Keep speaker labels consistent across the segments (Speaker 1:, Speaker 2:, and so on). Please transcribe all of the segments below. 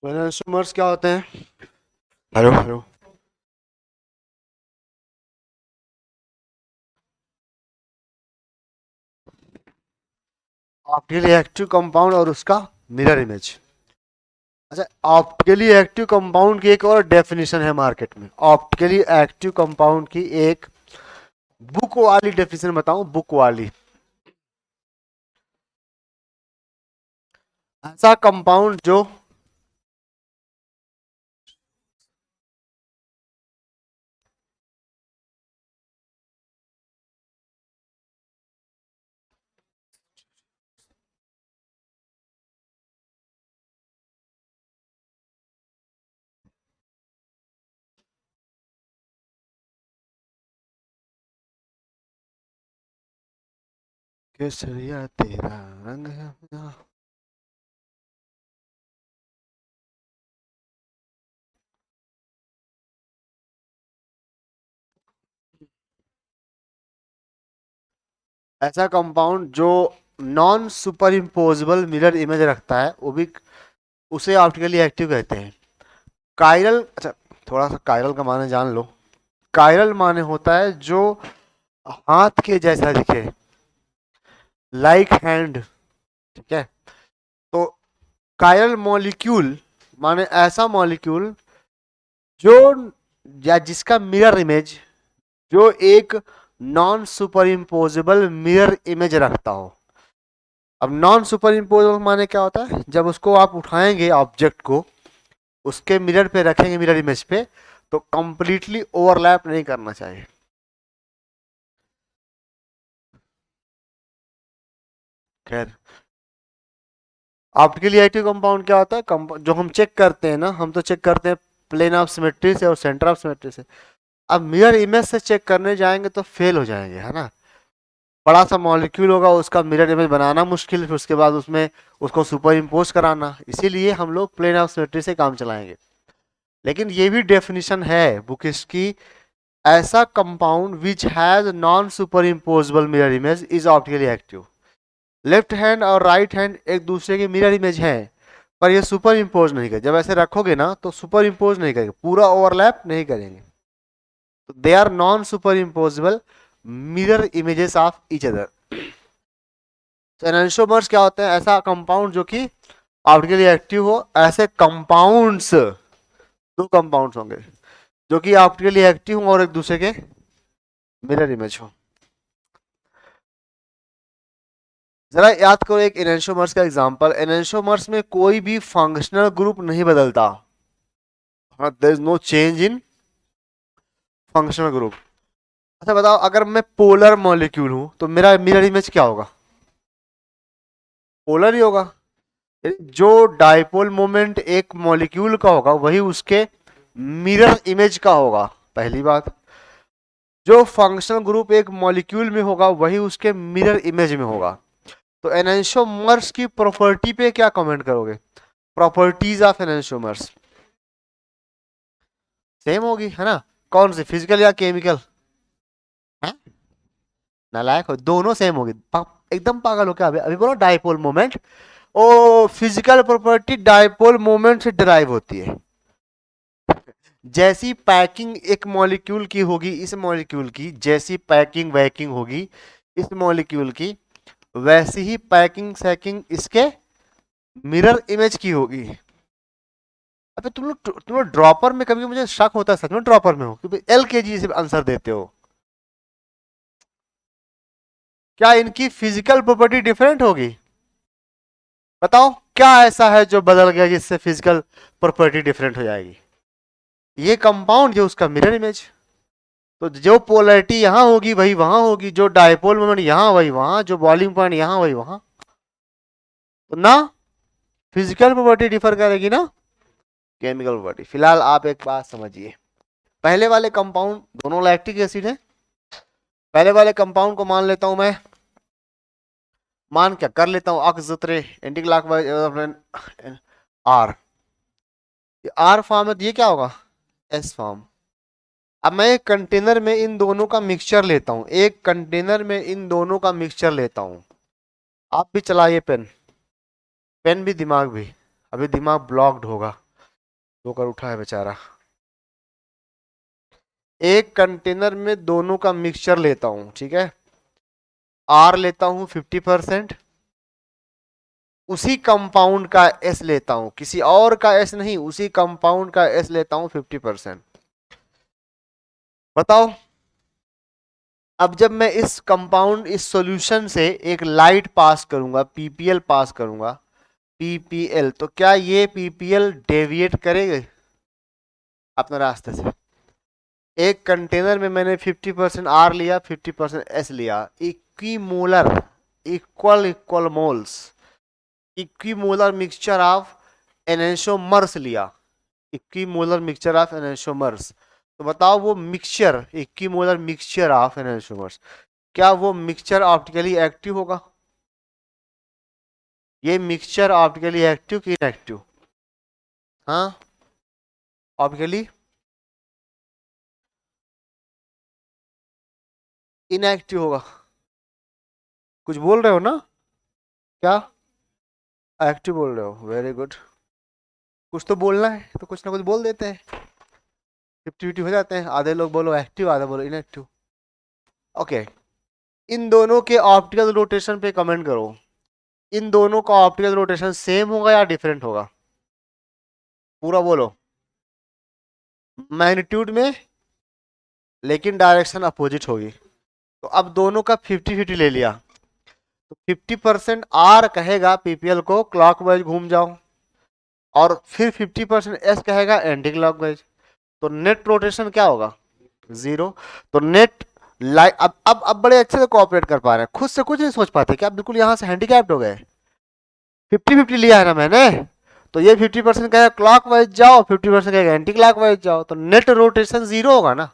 Speaker 1: Transformers क्या होते हैं? Hello hello. Optically active compound और उसका मिरर इमेज। अच्छा, ऑप्टिकली एक्टिव कंपाउंड की एक और डेफिनेशन है मार्केट में। ऑप्टिकली एक्टिव कंपाउंड की एक बुक वाली डेफिनेशन बताऊं, बुक वाली। ऐसा कंपाउंड जो केसरिया तेरा रंग है। ऐसा कंपाउंड जो non superimposable mirror image रखता है, वो भी उसे ऑप्टिकली एक्टिव कहते हैं। कायरल, अच्छा, थोड़ा सा कायरल का माने जान लो। कायरल माने होता है जो हाथ के जैसा दिखे, लाइक हैंड। ठीक है। तो कायरल मॉलिक्यूल माने ऐसा मॉलिक्यूल जो या जिसका मिरर इमेज जो एक non superimposable mirror image रखता हो। अब नॉन सुपर इम्पोजेबल माने क्या होता है? जब उसको आप उठाएंगे ऑब्जेक्ट को, उसके मिरर पे रखेंगे, मिरर इमेज पे, तो कंप्लीटली ओवरलैप नहीं करना चाहिए। खैर, ऑप्टिकली एक्टिव कंपाउंड क्या होता है? जो हम चेक करते हैं ना, हम तो चेक करते हैं प्लेन ऑफ सिमेट्री से और सेंटर ऑफ सिमेट्री से। अब मिरर इमेज से चेक करने जाएंगे तो फेल हो जाएंगे, है ना। बड़ा सा मॉलिक्यूल होगा, उसका मिरर इमेज बनाना मुश्किल, फिर उसके बाद उसमें उसको सुपर इम्पोज कराना। इसीलिए हम लोग प्लेन ऑफ सिमेट्री से काम चलाएंगे। लेकिन ये भी डेफिनेशन है बुकिश की, ऐसा compound which has non superimposable mirror image is optically active. Left hand और राइट हैंड एक दूसरे के मिरर इमेज हैं, पर ये सुपर इम्पोज नहीं करेंगे। जब ऐसे रखोगे ना तो सुपर इम्पोज नहीं करेंगे, पूरा ओवरलैप नहीं करेंगे। They are non superimposable mirror images of each other. Enantiomers क्या होते हैं? ऐसा कंपाउंड जो कि ऑप्टिकली एक्टिव हो। ऐसे कंपाउंड्स, दो कंपाउंड्स होंगे जो कि ऑप्टिकली एक्टिव हो और एक दूसरे के मिरर इमेज हो। जरा याद करो एक एनांसोमर्स का एग्जांपल। एनांसोमर्स में कोई भी फंक्शनल ग्रुप नहीं बदलता। हाँ, there is no change in functional group. अच्छा बताओ, अगर मैं पोलर मॉलिक्यूल हूं तो मेरा मिरर इमेज क्या होगा? पोलर ही होगा। जो डाइपोल मोमेंट एक मॉलिक्यूल का होगा वही उसके मिरर इमेज का होगा, पहली बात। जो फंक्शनल ग्रुप एक मॉलिक्यूल में होगा वही उसके मिरर इमेज में होगा। तो एनेंशियोमर्स की प्रॉपर्टी पे क्या कमेंट करोगे? प्रॉपर्टीज ऑफ एनेंशियोमर्स सेम होगी, है ना। कौन सी, फिजिकल या केमिकल? है नालायक हो, दोनों सेम होगी। एकदम पागल हो क्या? अभी अभी बोलो डाइपोल मोमेंट। ओ, फिजिकल प्रॉपर्टी डाइपोल मोमेंट से डिराइव होती है। जैसी पैकिंग एक मॉलिक्यूल की होगी, इस मॉलिक्यूल की जैसी पैकिंग वैकिंग होगी इस मॉलिक्यूल की, वैसी ही पैकिंग सैकिंग इसके मिरर इमेज की होगी। अबे तुम लोग ड्रॉपर में, कभी मुझे शक होता है सच में ड्रॉपर में हो, क्योंकि LKG से आंसर देते हो। क्या इनकी फिजिकल प्रॉपर्टी डिफरेंट होगी? बताओ क्या ऐसा है जो बदल गया जिससे फिजिकल प्रॉपर्टी डिफरेंट हो जाएगी? ये कंपाउंड जो उसका मिरर इमेज। तो जो पोलैरिटी यहां होगी वही वहां होगी, जो डायपोल मोमेंट यहां वही वहां, जो बॉइलिंग पॉइंट यहां वही वहां। तो ना फिजिकल प्रॉपर्टी डिफर करेगी ना केमिकल प्रॉपर्टी। फिलहाल आप एक बात समझिए, पहले वाले कंपाउंड दोनों लैक्टिक एसिड है। पहले वाले कंपाउंड को मान लेता हूं मैं, मान क्या कर लेता हूं, अक्सतरे anticlockwise R. R form है तो ये क्या होगा? S form. अब मैं एक कंटेनर में इन दोनों का मिक्सचर लेता हूं, एक कंटेनर में इन दोनों का मिक्सचर लेता हूं। आप भी चलाइए पेन, पेन भी दिमाग भी। अभी दिमाग ब्लॉक्ड होगा, सोकर उठा है बेचारा। एक कंटेनर में दोनों का मिक्सचर लेता हूं, ठीक है, आर लेता हूं 50%, उसी कंपाउंड का एस लेता हूं, किसी और का एस नहीं, उसी कंपाउंड का एस लेता हूं 50%। बताओ, अब जब मैं इस कंपाउंड, इस सॉल्यूशन से एक लाइट पास करूंगा, पीपीएल पास करूंगा, पीपीएल, तो क्या ये पीपीएल डेविएट करेगा अपने रास्ते से? एक कंटेनर में मैंने 50% आर लिया, 50% एस लिया, equimolar, equal equal moles, equimolar mixture of enantiomers लिया, इक्विमोलर मिक्सचर ऑफ एनेंशोमर्स। तो बताओ वो mixture, equimolar mixture of enantiomers, क्या वो मिक्सचर ऑप्टिकली एक्टिव होगा? ये मिक्सचर ऑप्टिकली एक्टिव कि इनएक्टिव? हाँ, ऑप्टिकली इनएक्टिव होगा। कुछ बोल रहे हो ना? क्या एक्टिव बोल रहे हो? Very good. कुछ तो बोलना है तो कुछ ना कुछ बोल देते हैं, 50-50 हो जाते हैं, आधे लोग बोलो एक्टिव, आधे बोलो इनएक्टिव। ओके, इन दोनों के ऑप्टिकल रोटेशन पे कमेंट करो, इन दोनों का ऑप्टिकल रोटेशन सेम होगा या डिफरेंट होगा? पूरा बोलो। मैग्नीट्यूड में, लेकिन डायरेक्शन अपोजिट होगी। तो अब दोनों का 50-50 ले लिया, तो 50% आर कहेगा पीपीएल को क्लॉकवाइज घूम जाओ, और फिर 50% एस कहेगा एंटी क्लॉकवाइज। तो नेट रोटेशन क्या होगा? 0। तो नेट लाइट, अब बड़े अच्छे से कोऑपरेट कर पा रहे हैं, खुद से कुछ नहीं सोच पाते क्या? बिल्कुल यहां से हैंडीकैप्ड हो गए। 50-50 लिया है ना मैंने, तो ये 50% कहेगा क्लॉकवाइज जाओ, 50% कहेगा एंटी क्लॉकवाइज जाओ, तो नेट रोटेशन 0 होगा ना।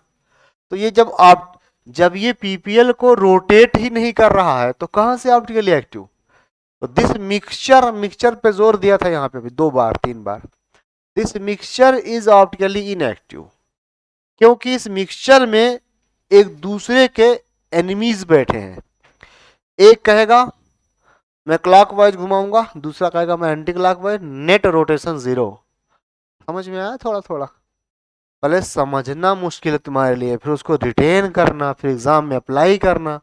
Speaker 1: तो ये जब ये पीपीएल को रोटेट ही नहीं कर रहा है तो कहां से ऑप्टिकली एक्टिव? तो दिस मिक्सचर पे जोर दिया था यहाँ पे भी 2 बार 3 बार, this mixture is optically inactive, क्योंकि इस मिक्सचर में एक दूसरे के एनिमीज बैठे हैं। एक कहेगा मैं क्लॉकवाइज घुमाऊंगा, दूसरा कहेगा मैं एंटी क्लॉकवाइज, नेट रोटेशन 0। समझ में आया थोड़ा थोड़ा? पहले समझना मुश्किल है तुम्हारे लिए, फिर उसको रिटेन करना, फिर एग्जाम में अप्लाई करना,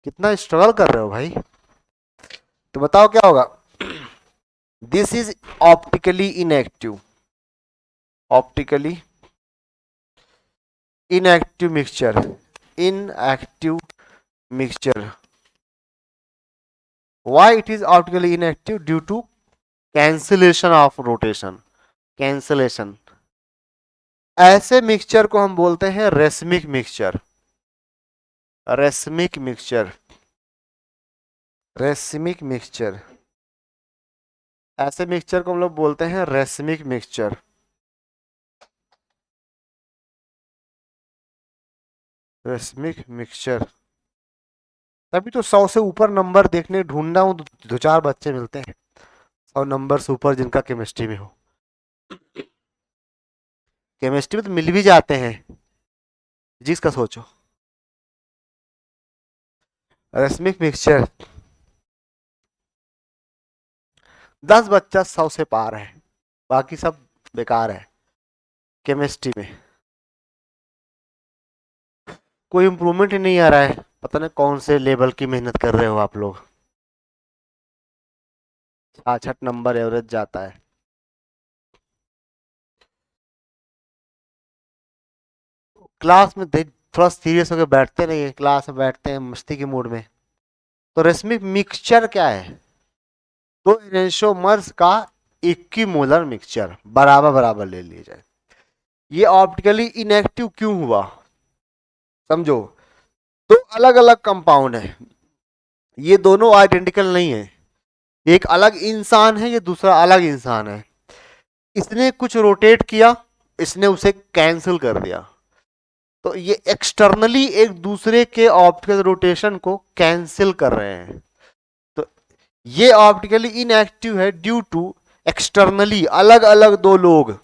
Speaker 1: कितना स्ट्रगल कर रहे हो भाई। तो बताओ क्या होगा? This is optically inactive, optically inactive mixture. Why it is optically inactive? Due to cancellation of rotation, cancellation। ऐसे मिक्सचर को हम बोलते हैं racemic mixture, racemic mixture, racemic mixture. ऐसे मिक्सचर को हम लोग बोलते हैं रेसमिक मिक्सचर। रेसमिक मिक्सचर, तभी तो 100 से ऊपर नंबर देखने ढूंढना हूं, 2-4 बच्चे मिलते हैं 100 नंबर से ऊपर जिनका केमिस्ट्री में हो। केमिस्ट्री में तो मिल भी जाते हैं, जिसका सोचो। रेसमिक मिक्सचर 10 बच्चा 100 से पार है, बाकी सब बेकार है केमिस्ट्री में, कोई इंप्रूवमेंट ही नहीं आ रहा है। पता नहीं कौन से लेवल की मेहनत कर रहे हो आप लोग, 66 नंबर एवरेज जाता है। क्लास में थोड़ा सीरियस होकर बैठते नहीं है, क्लास में बैठते हैं मस्ती के मूड में। तो रेसमिक मिक्सचर क्या है? तो एनेंशोमर्स का इक्विमोलर मिक्सचर बराबर बराबर ले लिया जाए। ये ऑप्टिकली इनएक्टिव क्यों हुआ समझो, दो अलग अलग कंपाउंड है, ये दोनों आइडेंटिकल नहीं है, एक अलग इंसान है, ये दूसरा अलग इंसान है। इसने कुछ रोटेट किया, इसने उसे कैंसिल कर दिया, तो ये एक्सटर्नली एक दूसरे के ऑप्टिकल रोटेशन को कैंसिल कर रहे हैं। तो ये ऑप्टिकली इनएक्टिव है ड्यू टू एक्सटर्नली अलग अलग दो लोग,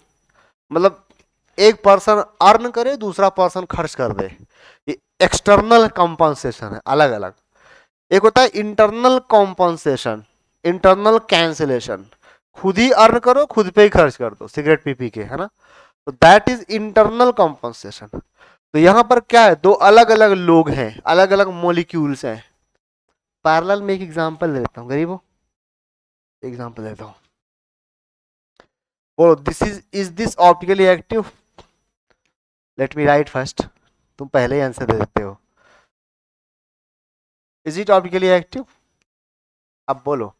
Speaker 1: मतलब एक पर्सन अर्न करे दूसरा पर्सन खर्च कर दे, ये एक्सटर्नल कॉम्पनसेशन है अलग अलग। एक होता है इंटरनल कॉम्पनसेशन, इंटरनल कैंसिलेशन, खुद ही अर्न करो, खुद पे ही खर्च कर दो सिगरेट पी पी के, है ना। तो दैट इज इंटरनल कॉम्पनसेशन। तो यहां पर क्या है, दो अलग अलग लोग हैं, अलग अलग मोलिक्यूल्स हैं। पैरेलल में एक एग्जांपल देता हूँ गरीबों, एग्जांपल देता हूँ। बोलो, is this optically active? Let me right first, तुम पहले ही आंसर दे देते हो। Is it optically active? अब बोलो,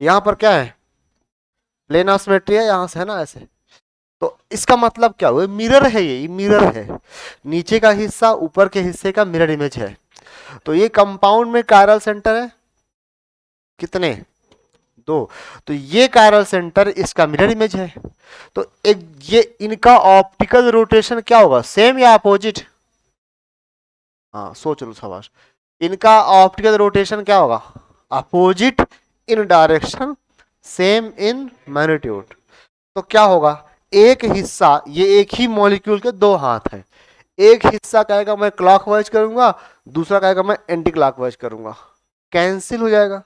Speaker 1: यहां पर क्या है, प्लेन ऑफ सिमेट्री है, यहां से है ना ऐसे। तो इसका मतलब क्या हुआ, मिरर है, ये मिरर है, नीचे का हिस्सा ऊपर के हिस्से का मिरर इमेज है। तो ये कंपाउंड में कायरल सेंटर है कितने, दो। तो ये कायरल सेंटर इसका मिरर इमेज है। तो एक ये इनका ऑप्टिकल रोटेशन क्या होगा, सेम या अपोजिट? हाँ सोच लो शाबाश। इनका ऑप्टिकल रोटेशन क्या होगा, opposite in direction, same in magnitude. तो क्या होगा, एक हिस्सा, ये एक ही मॉलिक्यूल के दो हाथ हैं, एक हिस्सा कहेगा मैं क्लॉकवाइज करूंगा, दूसरा कहेगा मैं एंटी क्लॉकवाइज करूंगा, कैंसिल हो जाएगा।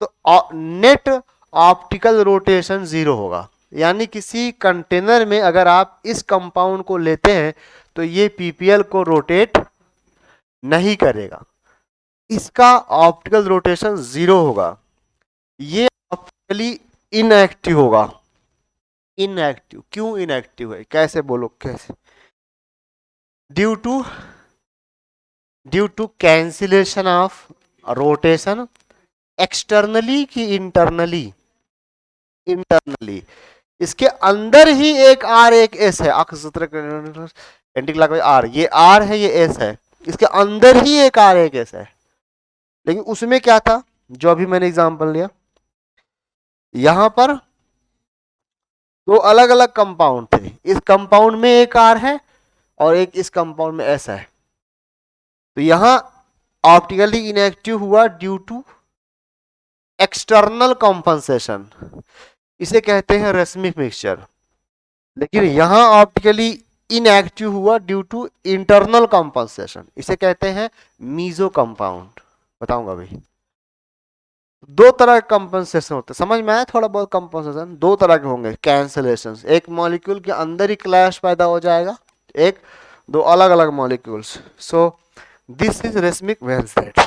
Speaker 1: तो नेट ऑप्टिकल रोटेशन जीरो होगा। यानी किसी कंटेनर में अगर आप इस कंपाउंड को लेते हैं तो ये पीपीएल को रोटेट नहीं करेगा, इसका ऑप्टिकल रोटेशन जीरो होगा, ये ऑप्टिकली इनएक्टिव होगा। इनएक्टिव क्यों इनएक्टिव है, कैसे बोलो कैसे? Due to cancellation of rotation, externally की इंटरनली? इंटरनली। इसके अंदर ही एक आर एक एस है, एंटी क्लॉकवाइज आर, ये आर है ये एस है, इसके अंदर ही एक आर एक एस है। लेकिन उसमें क्या था, जो अभी मैंने एग्जांपल लिया, यहां पर दो अलग अलग कंपाउंड थे, इस कंपाउंड में एक आर है और एक इस कंपाउंड में एस है। तो यहां ऑप्टिकली इनएक्टिव हुआ ड्यू टू एक्सटर्नल कॉम्पनसेशन, इसे कहते हैं रेसमिक मिक्सचर। लेकिन यहां ऑप्टिकली इनएक्टिव हुआ ड्यू टू इंटरनल कॉम्पनसेशन, इसे कहते हैं मीजो कंपाउंड। बताऊंगा भाई, दो तरह के कंपनसेशन होते हैं, समझ में आया थोड़ा बहुत? कंपनसेशन दो तरह के होंगे, कैंसिलेशन, एक मॉलिक्यूल के अंदर ही क्लैश पैदा हो जाएगा, एक दो अलग अलग molecules. So this is racemic वेंसेट,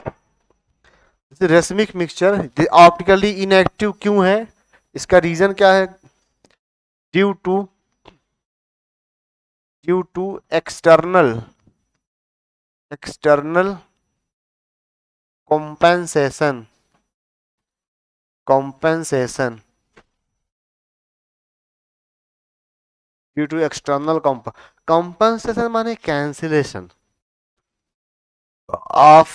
Speaker 1: रेसमिक मिक्सचर। ऑप्टिकली इनएक्टिव क्यों है, इसका रीजन क्या है, due to external compensation, due to external compensation माने cancellation of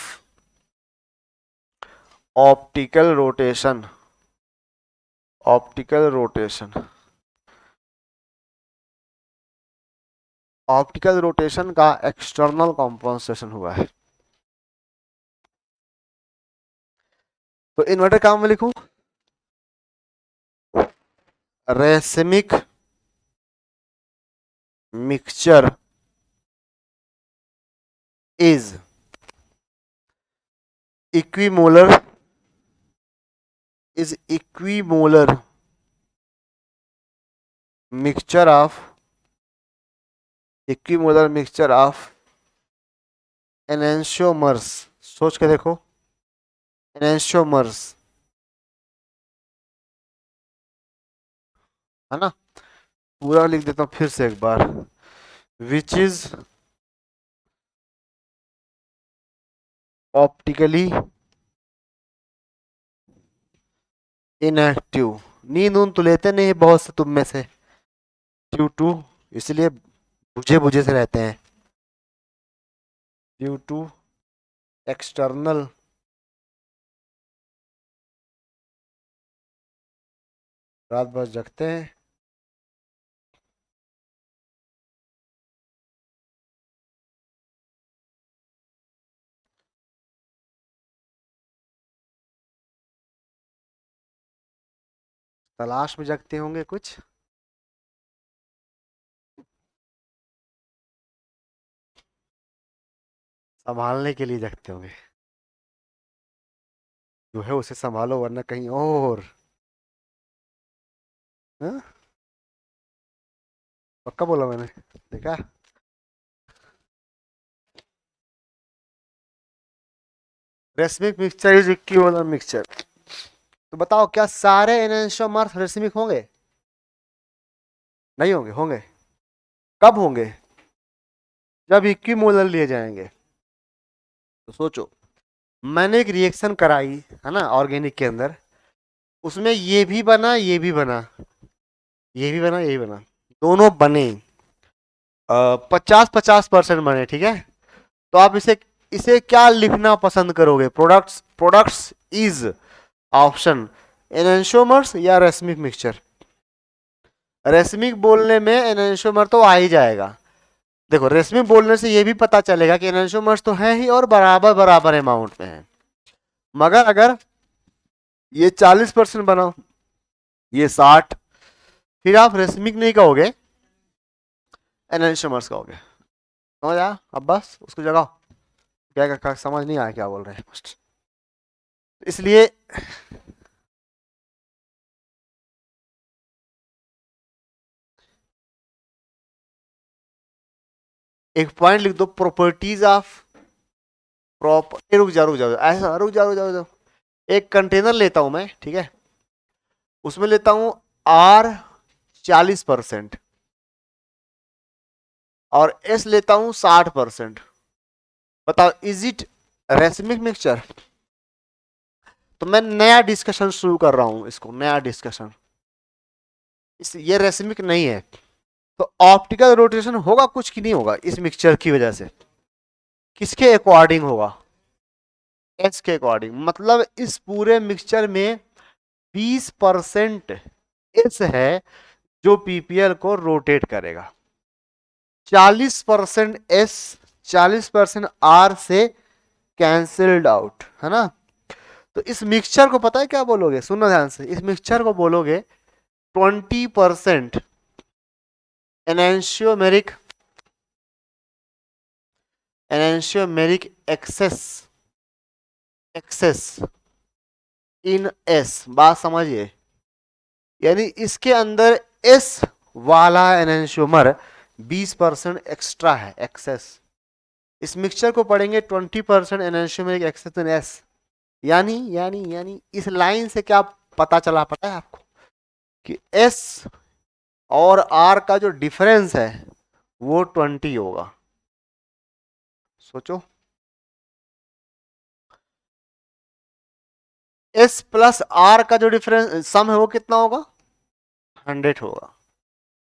Speaker 1: optical rotation, optical rotation का एक्सटर्नल कॉम्पेंसेशन हुआ है। तो इन्वर्टर काम में लिखूं, racemic mixture is equimolar mixture of enantiomers. सोच के देखो, एनेंशियोमर्स, है ना। पूरा लिख देता हूं फिर से एक बार, विच इज ऑप्टिकली इनएक्टिव। नींद ऊंद तो लेते नहीं बहुत से तुम में से, ड्यू टू, इसलिए बुझे बुझे से रहते हैं, ड्यू टू एक्सटर्नल रात भर जगते हैं, तलाश में जगते होंगे कुछ, संभालने के लिए जगते होंगे, जो है उसे संभालो वरना कहीं और हाँ? पक्का बोला मैंने, देखा। Racemic mixture is equivalent mixture. तो बताओ क्या सारे एनेंटियोमर्स रेसमिक होंगे? नहीं होंगे। होंगे कब होंगे? जब इक्विमोलर लिए जाएंगे। तो सोचो, मैंने एक रिएक्शन कराई है ना ऑर्गेनिक के अंदर, उसमें ये भी बना ये भी बना, ये भी बना ये भी बना, दोनों बने, 50-50% बने, ठीक है। तो आप इसे इसे क्या लिखना पसंद करोगे? Products products is option enantiomers या रेसमिक मिक्सचर। रेसमिक बोलने में एनेंटियोमर तो आ ही जाएगा। देखो रेसमिक बोलने से ये भी पता चलेगा कि एनेंटियोमर्स तो है ही और बराबर बराबर अमाउंट में है। मगर अगर ये 40% बनाओ, ये 60, फिर आप रेसमिक नहीं कहोगे, एनेंटियोमर्स कहोगे। समझ आया? अब बस उसको जगाओ। क्या समझ नहीं आया क्या बोल रहे हैं फर्स्ट, इसलिए एक पॉइंट लिख दो, प्रॉपर्टीज ऑफ प्रॉपर। रुक जा ऐसा, रुक जा। एक कंटेनर लेता हूं मैं, ठीक है, उसमें लेता हूं आर 40% और एस लेता हूं 60%। बताओ इज इट रेसमिक मिक्सचर? तो मैं नया डिस्कशन शुरू कर रहा हूं, इसको नया डिस्कशन, ये रेसमिक नहीं है। तो ऑप्टिकल रोटेशन होगा कुछ की नहीं होगा इस मिक्सचर की वजह से? किसके अकॉर्डिंग होगा? एस के अकॉर्डिंग। मतलब इस पूरे मिक्सचर में 20% एस है जो पीपीएल को रोटेट करेगा, 40% एस, 40% आर से कैंसिल्ड आउट, है ना। तो इस मिक्सचर को पता है क्या बोलोगे? सुनो ध्यान से, इस मिक्सचर को बोलोगे 20% एनेंशियोमेरिक एनेंशियोमेरिक एक्सेस एक्सेस इन एस। बात समझिए, यानी इसके अंदर एस वाला एनेंशियोमर 20% एक्स्ट्रा है, एक्सेस। इस मिक्सचर को पढ़ेंगे 20% एनेंशियोमेरिक एक्सेस इन एस। यानी इस लाइन से क्या पता चला, पता है आपको, कि एस और आर का जो डिफरेंस है वो 20 होगा। सोचो, एस प्लस आर का जो डिफरेंस सम है वो कितना होगा? 100 होगा।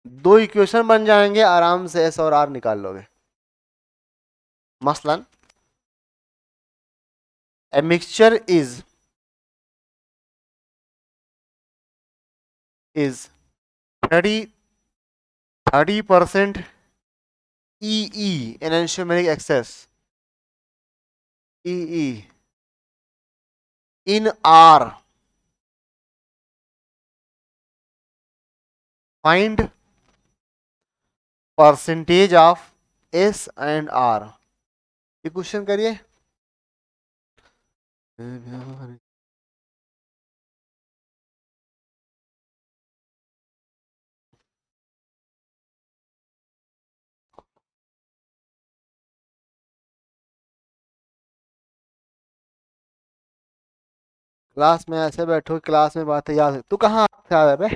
Speaker 1: दो इक्वेशन बन जाएंगे आराम से, एस और आर निकाल लोगे। मसलन a mixture is 30% e enantiomeric excess e in R, find percentage of S and R. ये क्वेश्चन करिए। क्लास में ऐसे बैठो, क्लास में बातें याद है। तू कहाँ से आया बे?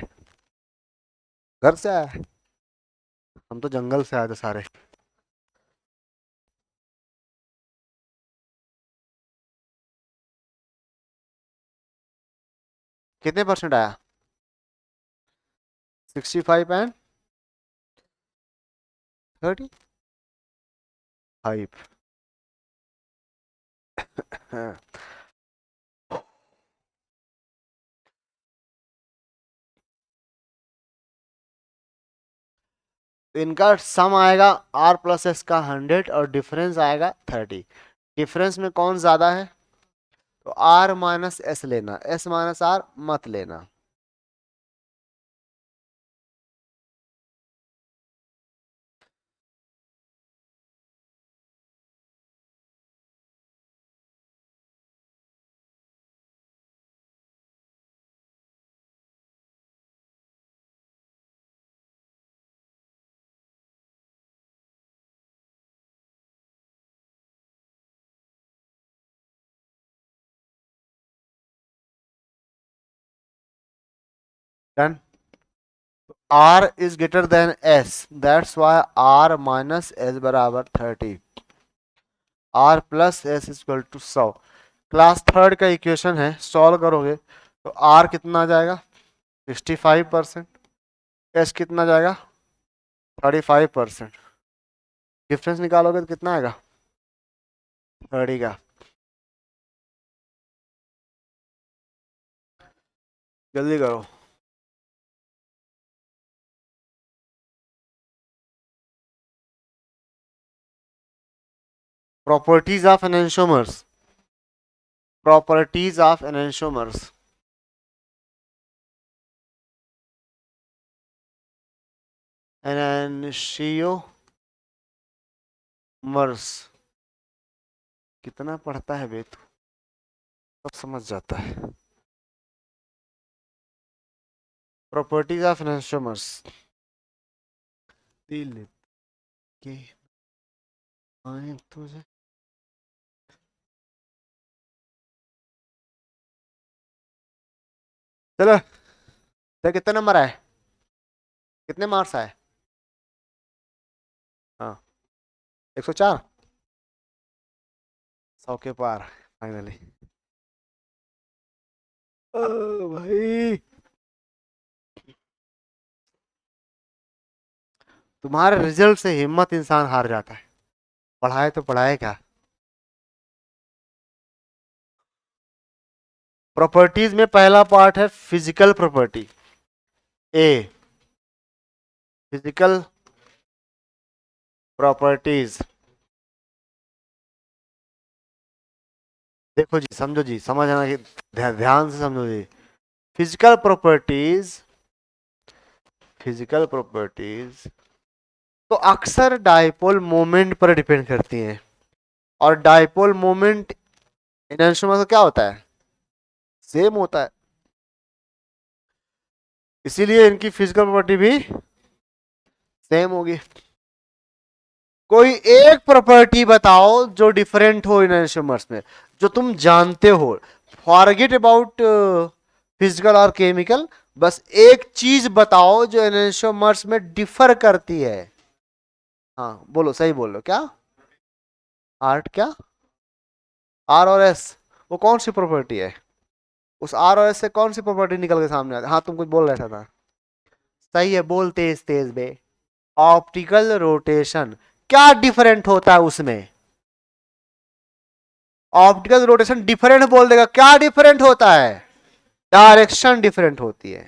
Speaker 1: घर से आया है? हम तो जंगल से आए थे सारे। कितने परसेंट आया? 65 एंड 35। हाँ। तो इनका सम आएगा आर प्लस एस का 100 और डिफरेंस आएगा 30। डिफरेंस में कौन ज्यादा है? तो आर माइनस एस लेना, एस माइनस आर मत लेना। Done. R is greater than S, that's why R minus S बराबर 30, R plus S equal to 100। Class third का इक्वेशन है, सॉल्व करोगे तो R कितना आ जाएगा 65%, S कितना जाएगा 35%, डिफरेंस निकालोगे तो कितना आएगा 30 का। जल्दी करो। Properties of enantiomers, properties of enantiomers. Enantiomers कितना पढ़ता है बे तू, सब समझ जाता है। प्रॉपर्टीज ऑफ एनेंशियोमर्स दिल के आए तुझे। चलो तो कितने नंबर आए, कितने मार्क्स आए? हाँ 104, 100 के पार फाइनली। भाई तुम्हारे रिजल्ट से हिम्मत इंसान हार जाता है, पढ़ाए तो पढ़ाए क्या। प्रॉपर्टीज में पहला पार्ट है physical property. A physical properties, देखो जी समझो जी, समझ आना कि ध्यान से समझो जी। फिजिकल प्रॉपर्टीज, फिजिकल प्रॉपर्टीज तो अक्सर डायपोल मोमेंट पर डिपेंड करती हैं, और डायपोल मोमेंट इनर्शिया में क्या होता है सेम होता है, इसीलिए इनकी फिजिकल प्रॉपर्टी भी सेम होगी। कोई एक प्रॉपर्टी बताओ जो डिफरेंट हो इनर्शियमर्स में, जो तुम जानते हो। फॉरगेट अबाउट फिजिकल और केमिकल, बस एक चीज बताओ जो इनर्शियमर्स में डिफर करती है। हाँ बोलो, सही बोलो क्या। आर्ट क्या, आर और एस, वो कौन सी प्रॉपर्टी है? उस आर और एस से कौन सी प्रॉपर्टी निकल के सामने आती? हाँ तुम कुछ बोल रहा था। सही है, बोल तेज तेज बे। ऑप्टिकल रोटेशन, क्या डिफरेंट होता है उसमें? ऑप्टिकल रोटेशन डिफरेंट बोल देगा, क्या डिफरेंट होता है? डायरेक्शन डिफरेंट होती है।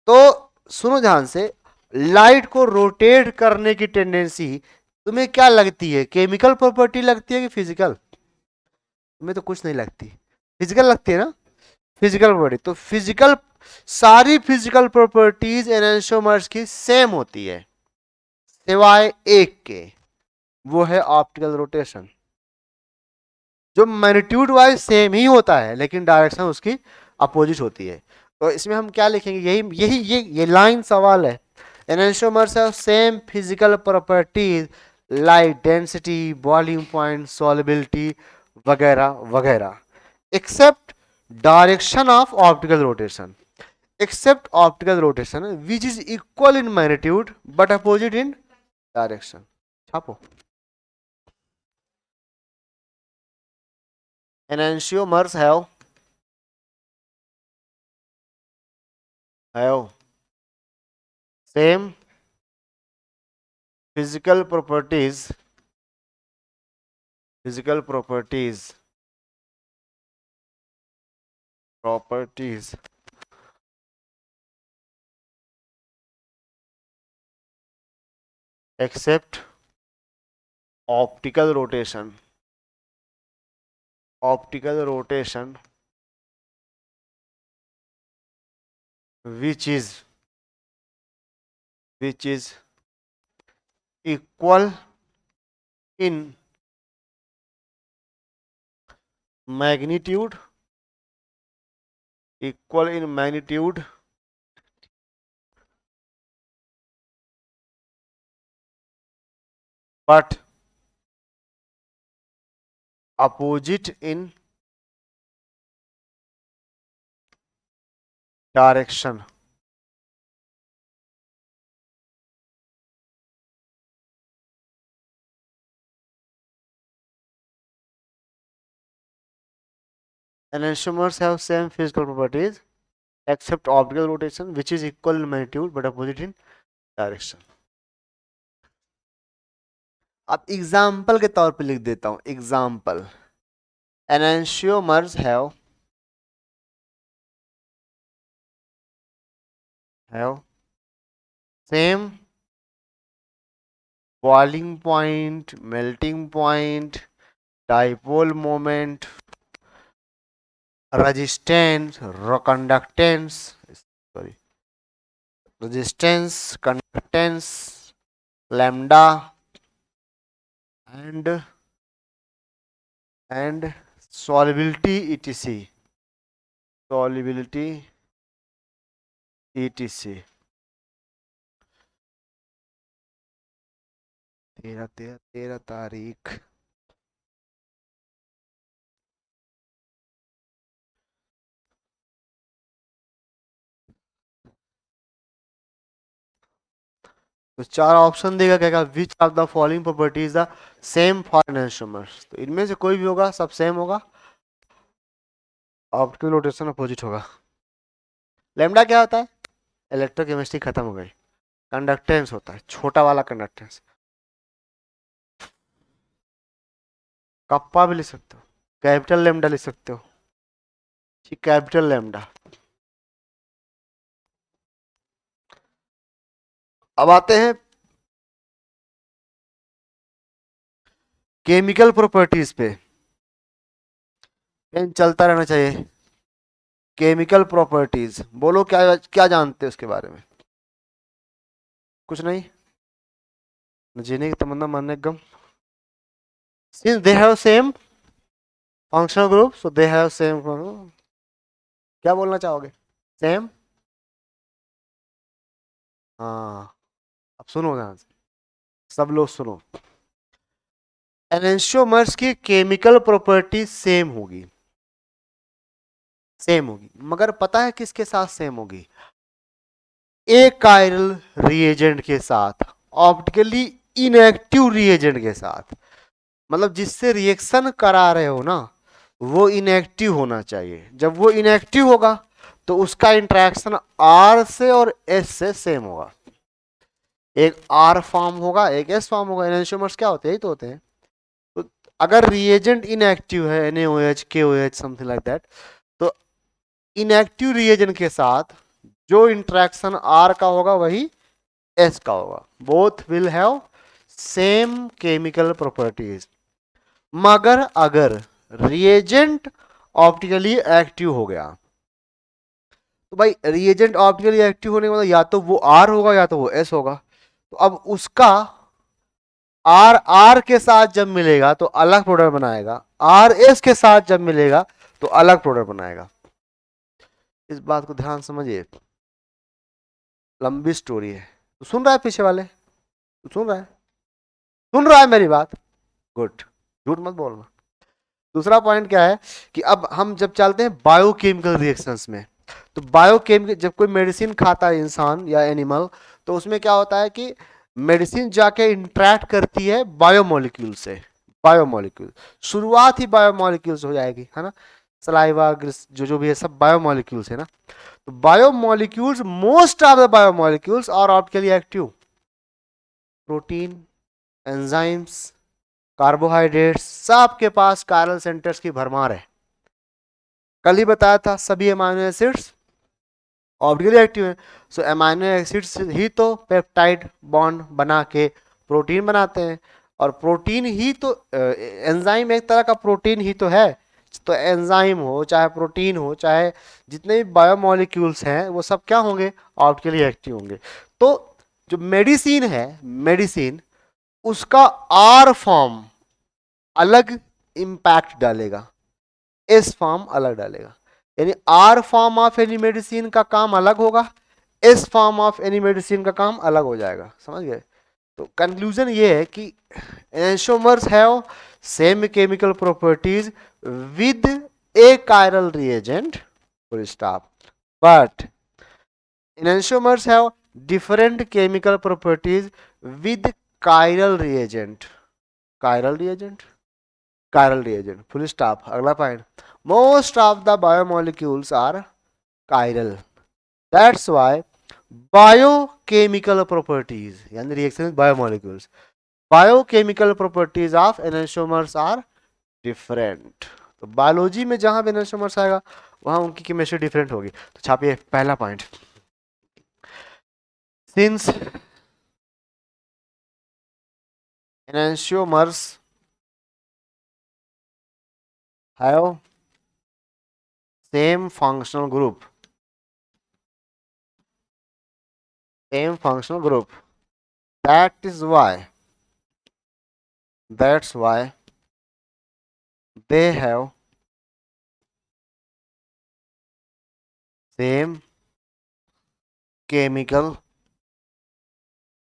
Speaker 1: तो सुनो ध्यान से, लाइट को रोटेट करने की टेंडेंसी तुम्हें क्या लगती है, केमिकल प्रॉपर्टी लगती है कि फिजिकल? तुम्हें तो कुछ नहीं लगती, फिजिकल लगती है ना। फिजिकल प्रॉपर्टी तो फिजिकल, सारी फिजिकल प्रॉपर्टीज एनेंशियोमर्स की सेम होती है सिवाय एक के, वो है ऑप्टिकल रोटेशन, जो मैग्नीट्यूड वाइज सेम ही होता है लेकिन डायरेक्शन उसकी अपोजिट होती है। तो इसमें हम क्या लिखेंगे, यही यही ये लाइन सवाल है। Enantiomers have same physical properties like density, boiling point, solubility वगैरह वगैरह, except direction of optical rotation, except optical rotation which is equal in magnitude but opposite in direction. छापो। Enantiomers have same physical properties, physical properties except optical rotation, optical rotation which is equal in magnitude, equal in magnitude but opposite in direction, enantiomers have same physical properties except optical rotation which is equal in magnitude but opposite in direction. अब example के तौर पे लिख देता हूं example enantiomers have same boiling point, melting point, dipole moment, resistance, conductance, sorry, resistance, conductance, lambda, and solubility etc. Solubility etc. 13 तारीख तो चार ऑप्शन देगा क्या विच of the following property is the same for enantiomers, तो इनमें से कोई भी होगा, सब सेम होगा, ऑप्टिकल रोटेशन अपोजिट होगा। लैम्डा क्या होता है, इलेक्ट्रोकेमिस्ट्री खत्म हो गई, कंडक्टेंस होता है, छोटा वाला कंडक्टेंस, कप्पा भी लिख सकते हो, कैपिटल लैम्डा लिख सकते हो, कैपिटल लैम्डा। अब आते हैं केमिकल प्रॉपर्टीज पे, पेन चलता रहना चाहिए। केमिकल प्रॉपर्टीज बोलो, क्या क्या जानते हैं उसके बारे में? कुछ नहीं, जीने की तमन्ना, मानने एकदम। Since they have same functional group, so they have same, क्या बोलना चाहोगे? सेम, हाँ, अब सुनो ध्यान से, सब लोग सुनो। एनेंशियोमर्स की केमिकल प्रॉपर्टी सेम होगी, सेम होगी, मगर पता है किसके साथ सेम होगी? एक कायरल रिएजेंट के साथ, ऑप्टिकली इनएक्टिव रिएजेंट के साथ, मतलब जिससे रिएक्शन करा रहे हो ना वो इनएक्टिव होना चाहिए। जब वो इनएक्टिव होगा तो उसका इंटरेक्शन आर से और एस से सेम होगा, एक आर फॉर्म होगा, एक एस फॉर्म होगा। एनेंशियोमर्स क्या होते हैं? यही तो होते हैं। तो अगर रिएजेंट इनएक्टिव है, NaOH, KOH, something like that, तो इनएक्टिव रिएजेंट के साथ जो इंटरेक्शन आर का होगा वही एस का होगा। Both will have same chemical properties. मगर अगर रिएजेंट ऑप्टिकली एक्टिव हो गया, तो भाई रिएजेंट ऑप्टिकली एक्टिव होने का मतलब या तो वो आर होगा या तो वो एस होगा। तो अब उसका आर आर के साथ जब मिलेगा तो अलग प्रोडक्ट बनाएगा, आर एस के साथ जब मिलेगा तो अलग प्रोडक्ट बनाएगा। इस बात को ध्यान समझिए, लंबी स्टोरी है। तो सुन रहा है पीछे वाले? तो सुन रहा है, सुन रहा है मेरी बात? गुड, झूठ मत बोलना। दूसरा पॉइंट क्या है कि अब हम जब चलते हैं बायोकेमिकल रिएक्शंस में, तो बायोकेमिकल जब कोई मेडिसिन खाता है इंसान या एनिमल, तो उसमें क्या होता है कि मेडिसिन जाके इंटरेक्ट करती है बायोमोलिक्यूल से। बायोमोलिक्यूल शुरुआत ही बायोमोलिक्यूल से हो जाएगी, है ना। सलाइवा, जो जो भी है सब बायोमोलिक्यूल्स है ना। तो biomolecules, most of the biomolecules are optically active. Protein, enzymes, carbohydrates, सबके पास कायरल सेंटर्स की भरमार है। कल ही बताया था सभी अमाइनो एसिड्स ऑप्टिकली एक्टिव है। सो अमाइनो एसिड्स ही तो पेप्टाइड बॉन्ड बना के प्रोटीन बनाते हैं, और प्रोटीन ही तो एंजाइम एक तरह का प्रोटीन ही तो है। तो एंजाइम हो चाहे प्रोटीन हो चाहे जितने भी बायोमोलिक्यूल्स हैं वो सब क्या होंगे? ऑप्टिकली एक्टिव होंगे। तो जो मेडिसिन है, मेडिसिन उसका आर फॉर्म अलग इंपैक्ट डालेगा, एस फॉर्म अलग डालेगा। यानी R form of any medicine का काम अलग होगा, S form of any medicine का काम अलग हो जाएगा। समझ गए? तो कंक्लूजन ये है कि enantiomers have same chemical properties with a chiral reagent, full stop, but enantiomers have different chemical properties with chiral reagent. Chiral reagent, chiral reagent. Full stop. अगला point. Most of the biomolecules are chiral. That's why biochemical properties यानी reaction with biomolecules. Biochemical properties of enantiomers are different. तो biology में जहां भी enantiomers आएगा वहां उनकी chemistry different होगी. तो छापिए पहला point. Since enantiomers have same functional group, that's why they have same chemical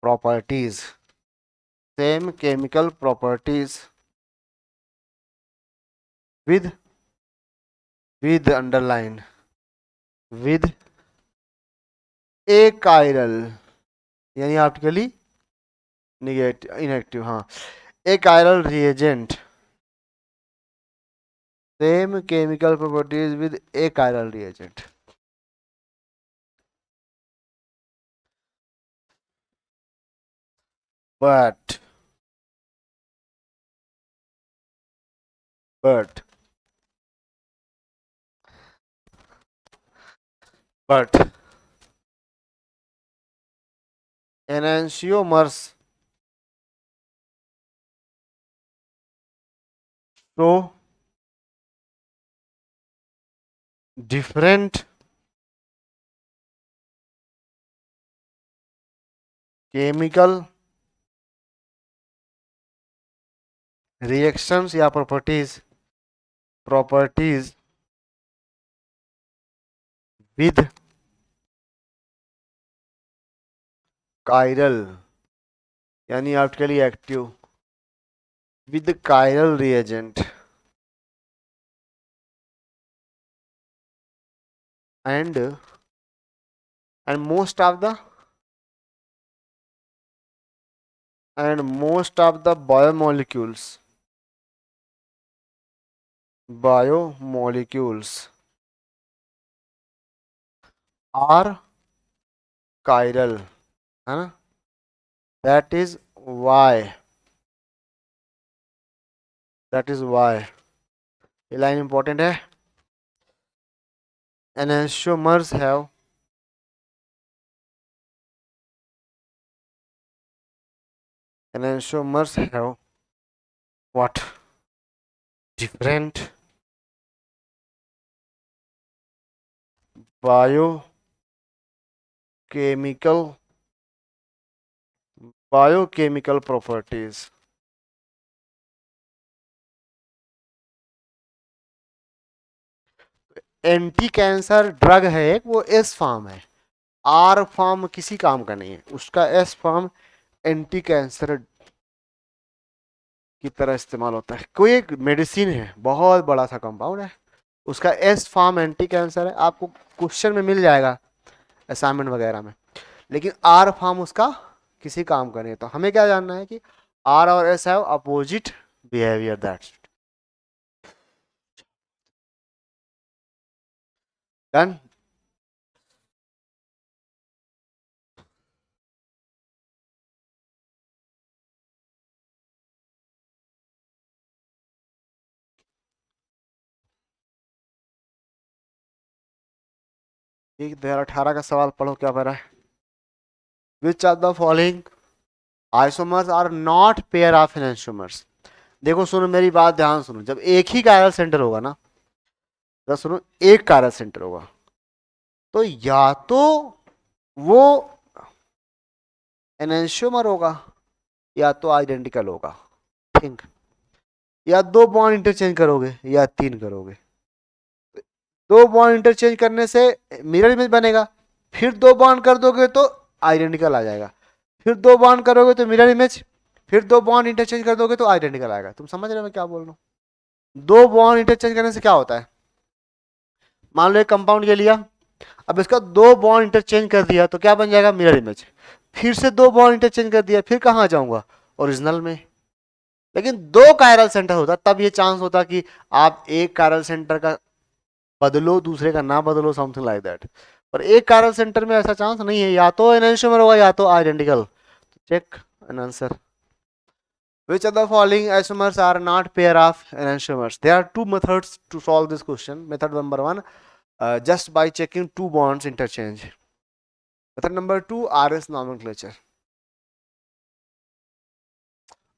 Speaker 1: properties, with underline with achiral यानी ऑप्टिकली निगेटिव इनएक्टिव. हाँ, achiral reagent, same chemical properties with achiral reagent. But enantiomers show different chemical reactions या properties with chiral यानी optically active with chiral reagent and most of the biomolecules are chiral, है ना. that is why ये line important है. enantiomers have what? Different biochemical properties. Anti cancer drug है एक, वो S form है. Are form किसी काम का नहीं है, उसका एस फॉर्म एंटी कैंसर की तरह इस्तेमाल होता है. कोई एक मेडिसिन है, बहुत बड़ा सा कंपाउंड है, उसका एस फॉर्म एंटी कैंसर है. आपको क्वेश्चन में मिल जाएगा असाइनमेंट वगैरह में. लेकिन आर फॉर्म उसका किसी काम का नहीं है. तो हमें क्या जानना है कि आर और S have opposite behaviour. That's done. एक 2018 का सवाल पढ़ो, क्या पढ़ा है. Which of the following isomers are not pair of enantiomers. देखो सुनो मेरी बात ध्यान सुनो. जब एक ही कायरल सेंटर होगा ना, तो सुनो, एक कायरल सेंटर होगा तो या तो वो एनांटियोमर होगा या तो आइडेंटिकल होगा. थिंक, या 2 बॉन्ड इंटरचेंज करोगे या 3 करोगे. 2 बॉन्ड इंटरचेंज करने से मिरर इमेज बनेगा, फिर 2 बॉन्ड कर दोगे तो आइडेंटिकल आ जाएगा, फिर 2 बॉन्ड करोगे तो मिरर इमेज, फिर 2 बॉन्ड इंटरचेंज कर दोगे तो आइडेंटिकल आएगा. तुम समझ रहे हो मैं क्या बोल रहा हूँ. 2 बॉन्ड इंटरचेंज करने से क्या होता है, मान लो एक कंपाउंड ये लिया, अब इसका 2 बॉन्ड इंटरचेंज कर दिया तो क्या बन जाएगा, मिरर इमेज. फिर से 2 बॉन्ड इंटरचेंज कर दिया, फिर कहाँ जाऊंगा, ओरिजिनल में. लेकिन दो कायरल सेंटर होता तब ये चांस होता कि आप एक कायरल सेंटर का बदलो दूसरे का ना बदलो, समथिंग लाइक दैट। पर एक कायरल सेंटर में ऐसा चांस नहीं है, या तो एनेंशियोमर होगा या तो identical. Check an answer. Which of the following isomers are not pair of enantiomers? There are two methods to solve this question. Method number one, just by checking two bonds interchange. Method number two, RS nomenclature.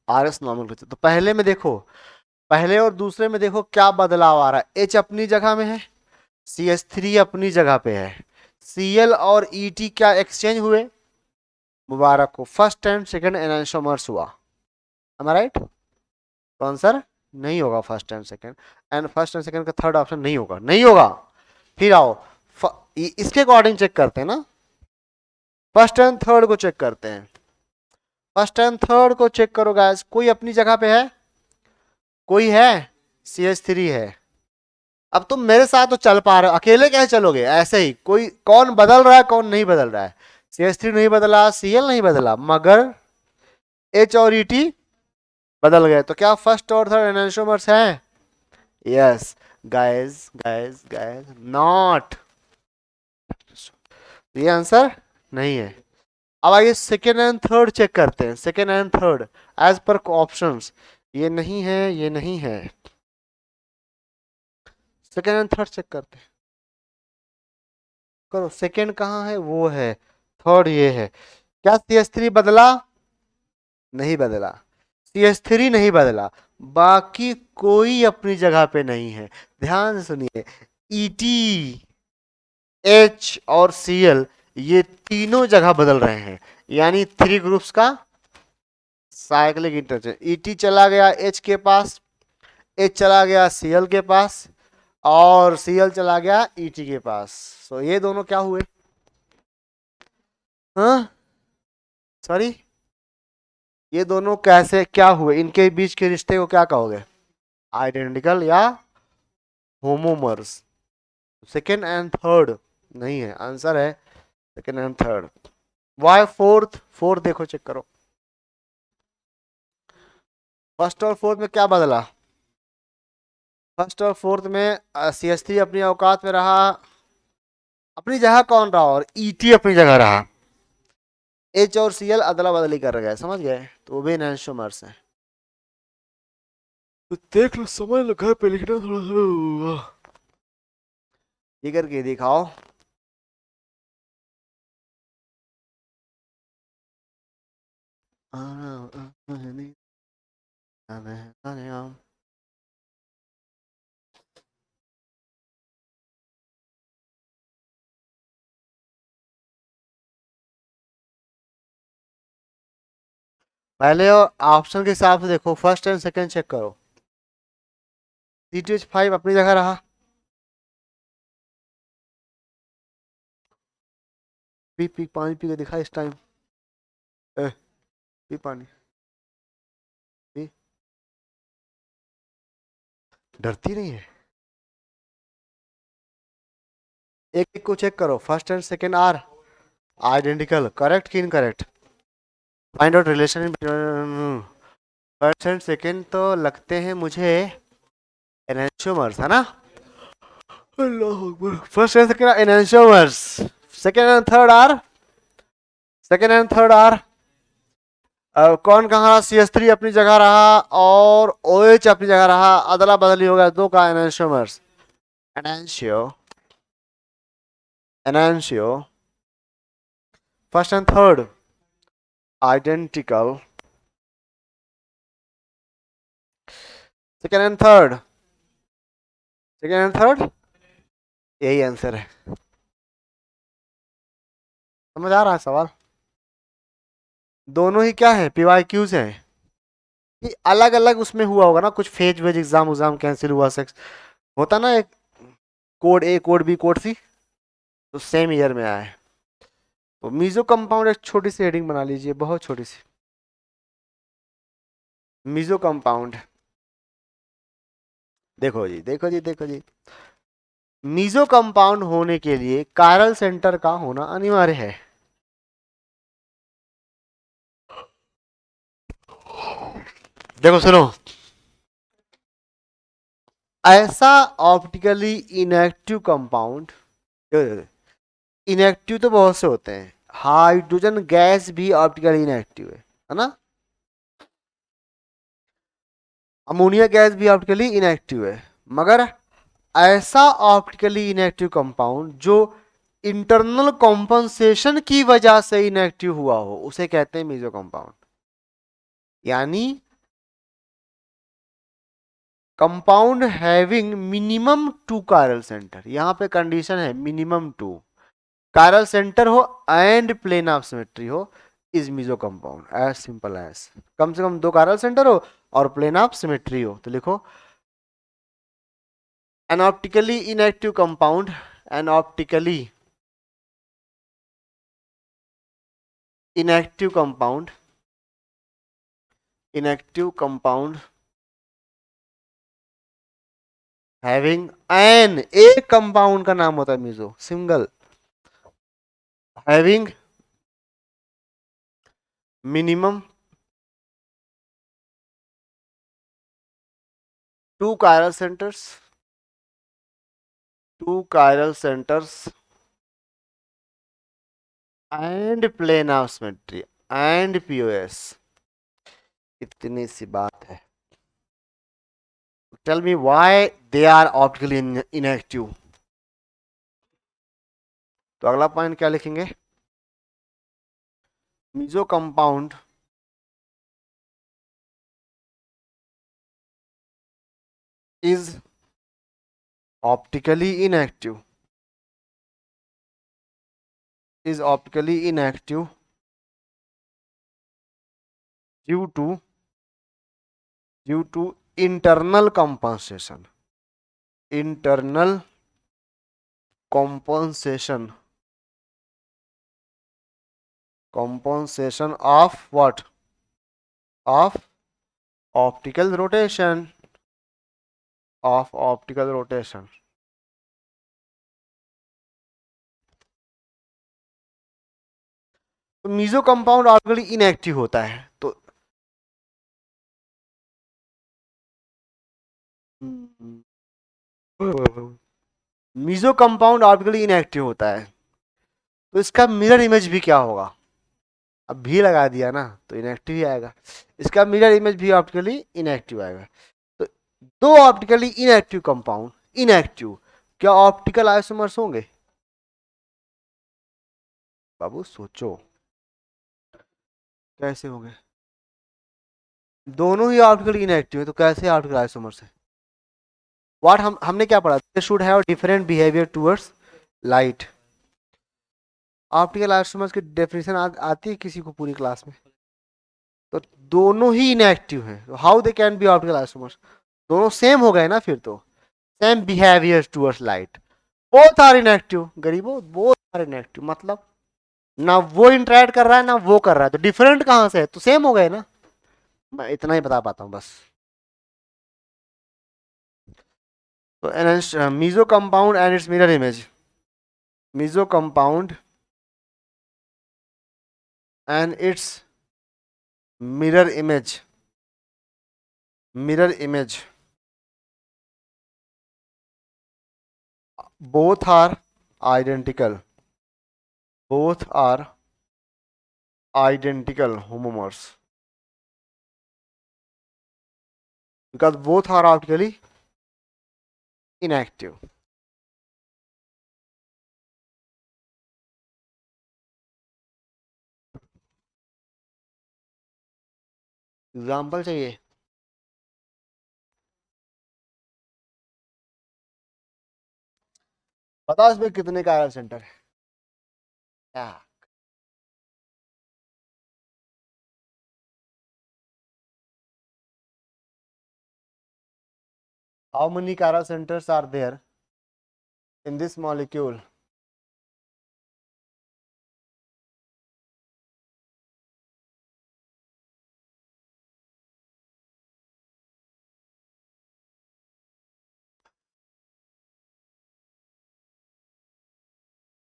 Speaker 1: RS nomenclature. तो पहले में देखो, पहले और दूसरे में देखो क्या बदलाव आ रहा है। H अपनी जगह में है, CH3 अपनी जगह पे है, Cl और Et क्या एक्सचेंज हुए? मुबारक को फर्स्ट एंड सेकंड एनांशियोमर्स हुआ। Am I right? तो आंसर नहीं होगा first and second, and first and second का थर्ड ऑप्शन नहीं होगा, नहीं होगा। फिर आओ इसके अकॉर्डिंग चेक करते हैं ना, फर्स्ट एंड थर्ड को चेक करते हैं। फर्स्ट एंड थर्ड को चेक करो गाइस, कोई अपनी जगह पे है, कोई है, CH3 है। अब तुम मेरे साथ तो चल पा रहे हो, अकेले कैसे चलोगे? ऐसे ही कोई कौन बदल रहा है कौन नहीं बदल रहा है? CH3 नहीं बदला, Cl नहीं बदला, मगर H और Et बदल गए। तो क्या फर्स्ट और थर्ड एनांशियोमर्स हैं? Yes guys, guys guys, not. ये आंसर नहीं है। अब आइए सेकेंड एंड थर्ड चेक करते हैं। Second and third as per options, ये नहीं है, ये नहीं है। सेकेंड एंड थर्ड चेक करते हैं, करो। सेकेंड कहाँ है? वो है। थर्ड ये है। क्या CH3 बदला? नहीं बदला, CH3 नहीं बदला, बाकी कोई अपनी जगह पे नहीं है। ध्यान से सुनिए, Et, H और Cl ये तीनों जगह बदल रहे हैं, यानी थ्री ग्रुप्स का साइक्लिक इंटरचेंज। Et चला गया H के पास, H चला गया Cl के पास, और Cl चला गया Et के पास। सो ये दोनों क्या हुए? हाँ सॉरी, ये दोनों कैसे क्या हुए? इनके बीच के रिश्ते को क्या कहोगे? आइडेंटिकल या होमोमर्स? सेकेंड एंड थर्ड नहीं है, आंसर है second and third. Why fourth? Fourth देखो, चेक करो, फर्स्ट और फोर्थ में क्या बदला? फर्स्ट और फोर्थ में CH3 अपनी औकात में रहा, अपनी जगह कौन रहा? और Et अपनी जगह रहा। H और Cl अदला बदली कर गए, समझ गए? तो वो भी एनांशियोमर्स हैं। तो देख लो, समझ लो, घर पे लिखना थोड़ा सा ये करके दिखाओ। पहले ऑप्शन के हिसाब से देखो, फर्स्ट एंड सेकंड चेक करो। CTH5 अपनी जगह रहा, पी पी पानी पी के दिखा इस टाइम, पी पानी पी। डरती नहीं है। एक एक को चेक करो, first and second are identical, correct कि incorrect? Find out relation first and second तो लगते हैं मुझे एनांशियोमर्स, है ना? First and second enantiomers, second and third are, second and third are कौन कहाँ? CH3 अपनी जगह रहा और OH अपनी जगह रहा, अदला बदली हो गया दो का enantiomers. Enantio, enantio, first and third identical, second and third, second and third, यही आंसर है। समझ आ रहा है सवाल? दोनों ही क्या है? PYQs है। ये अलग अलग उसमें हुआ होगा ना, कुछ फेज वेज एग्जाम उजाम कैंसिल हुआ, सेक्स होता ना, एक code A code B code C, तो सेम ईयर में आया है। तो मीजो कंपाउंड एक छोटी सी हेडिंग बना लीजिए, बहुत छोटी सी। मीजो कंपाउंड, देखो जी, देखो जी, देखो जी, मीजो कंपाउंड होने के लिए कायरल सेंटर का होना अनिवार्य है। देखो सुनो, ऐसा ऑप्टिकली इनएक्टिव कंपाउंड, इनएक्टिव तो बहुत से होते हैं, हाइड्रोजन गैस भी ऑप्टिकली इनएक्टिव है ना, अमोनिया गैस भी ऑप्टिकली इनएक्टिव है, मगर ऐसा ऑप्टिकली इनएक्टिव कंपाउंड जो इंटरनल कॉम्पनसेशन की वजह से इनएक्टिव हुआ हो उसे कहते हैं मीजो कंपाउंड। यानी compound having minimum 2 chiral centre, यहां पे कंडीशन है मिनिमम 2 कायरल सेंटर हो एंड प्लेन ऑफ सिमेट्री हो, is meso compound, as simple as, कम से कम 2 कायरल सेंटर हो और प्लेन ऑफ सिमेट्री हो। तो लिखो an optically inactive compound, an optically inactive compound, inactive compound having an, एक कंपाउंड का नाम होता है meso, single, having minimum 2 chiral centers, 2 chiral centers and plane of symmetry and POS, इतनी सी बात है। Tell me why they are optically inactive। तो अगला पॉइंट क्या लिखेंगे, meso compound is optically inactive, is optically inactive due to internal compensation, internal compensation, compensation of what, of optical rotation, of optical rotation। तो meso compound optically inactive होता है, तो meso compound optically inactive होता है, तो इसका mirror image भी क्या होगा, अब भी लगा दिया ना तो इनएक्टिव ही आएगा, इसका मिरर इमेज भी ऑप्टिकली इनएक्टिव आएगा। तो दो ऑप्टिकली इनएक्टिव कंपाउंड इनएक्टिव, क्या ऑप्टिकल आइसोमर्स होंगे, बाबू सोचो कैसे होंगे, दोनों ही ऑप्टिकली इनएक्टिव है तो कैसे ऑप्टिकल आइसोमर्स है। व्हाट हमने क्या पढ़ा, they should have different behaviour towards light. Optical isomers की डेफिनेशन आती है किसी को पूरी क्लास में, तो दोनों ही इनएक्टिव है, तो how they can be optical isomers, दोनों सेम हो गए ना फिर तो, same behaviour towards light, both are inactive, गरीबों बोथ आर इनएक्टिव, मतलब ना वो इंटरेक्ट कर रहा है ना वो कर रहा है, तो डिफरेंट कहां से है, तो सेम हो गए ना, मैं इतना ही बता पाता हूं बस। तो meso compound and its mirror image, meso compound and its mirror image, mirror image both are identical, both are identical homomers because both are optically inactive। Example चाहिए, बताओ इसमें कितने कायरल सेंटर है, क्या, how many chiral centers are there in this molecule,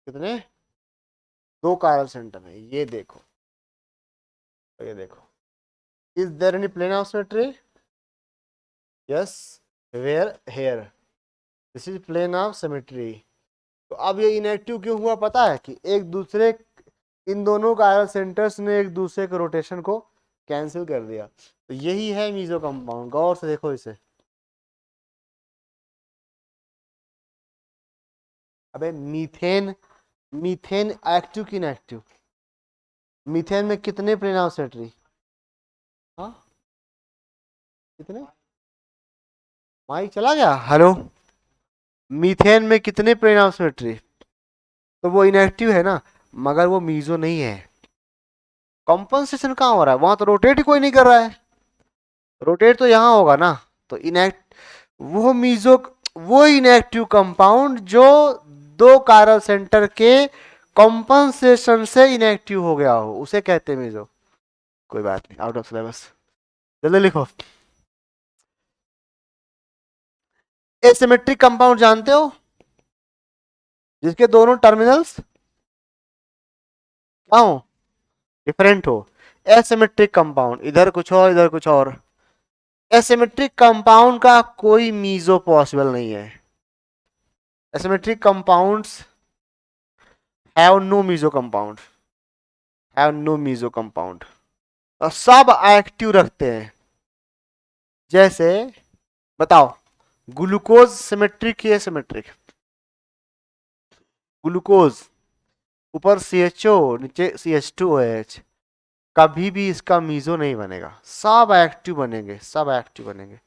Speaker 1: कितने, 2 chiral centre है, ये देखो, ये देखो is there any plane of symmetry? Yes, where here, this is plane of symmetry. तो अब ये इनएक्टिव क्यों हुआ पता है कि एक दूसरे, इन दोनों कायरल सेंटर्स ने एक दूसरे के रोटेशन को कैंसिल कर दिया। तो यही है मीजो कंपाउंड, गौर से देखो इसे। अबे मीथेन, मीथेन एक्टिव की इनएक्टिव? मीथेन में कितने प्लेन ऑफ सिमेट्री? हाँ, कितने? माइक चला गया, हेलो। मीथेन में कितने प्लेन ऑफ सिमेट्री? तो वो इनएक्टिव है ना, मगर वो मीजो नहीं है। कॉम्पनसेशन कहाँ हो रहा है? वहां तो रोटेट ही कोई नहीं कर रहा है, रोटेट तो यहाँ होगा ना। तो इनएक्ट, वो मीजो, वो इनएक्टिव कंपाउंड जो दो कायरल सेंटर के कॉम्पनसेशन से इनएक्टिव हो गया हो, उसे कहते हैं मीजो। कोई बात नहीं, आउट ऑफ सिलेबस। जल्दी लिखो। एसिमेट्रिक कंपाउंड जानते हो, जिसके दोनों टर्मिनल्स क्या हो, डिफरेंट हो। एसिमेट्रिक कंपाउंड, इधर कुछ और इधर कुछ और। एसिमेट्रिक कंपाउंड का कोई मीजो पॉसिबल नहीं है। Asymmetric compounds have no meso compound, have no meso compound, और सब एक्टिव रखते हैं। जैसे बताओ, ग्लूकोज सिमेट्रिक या सिमेट्रिक? ग्लूकोज ऊपर CHO नीचे CH2OH, कभी भी इसका मीजो नहीं बनेगा, सब एक्टिव बनेंगे, सब एक्टिव बनेंगे।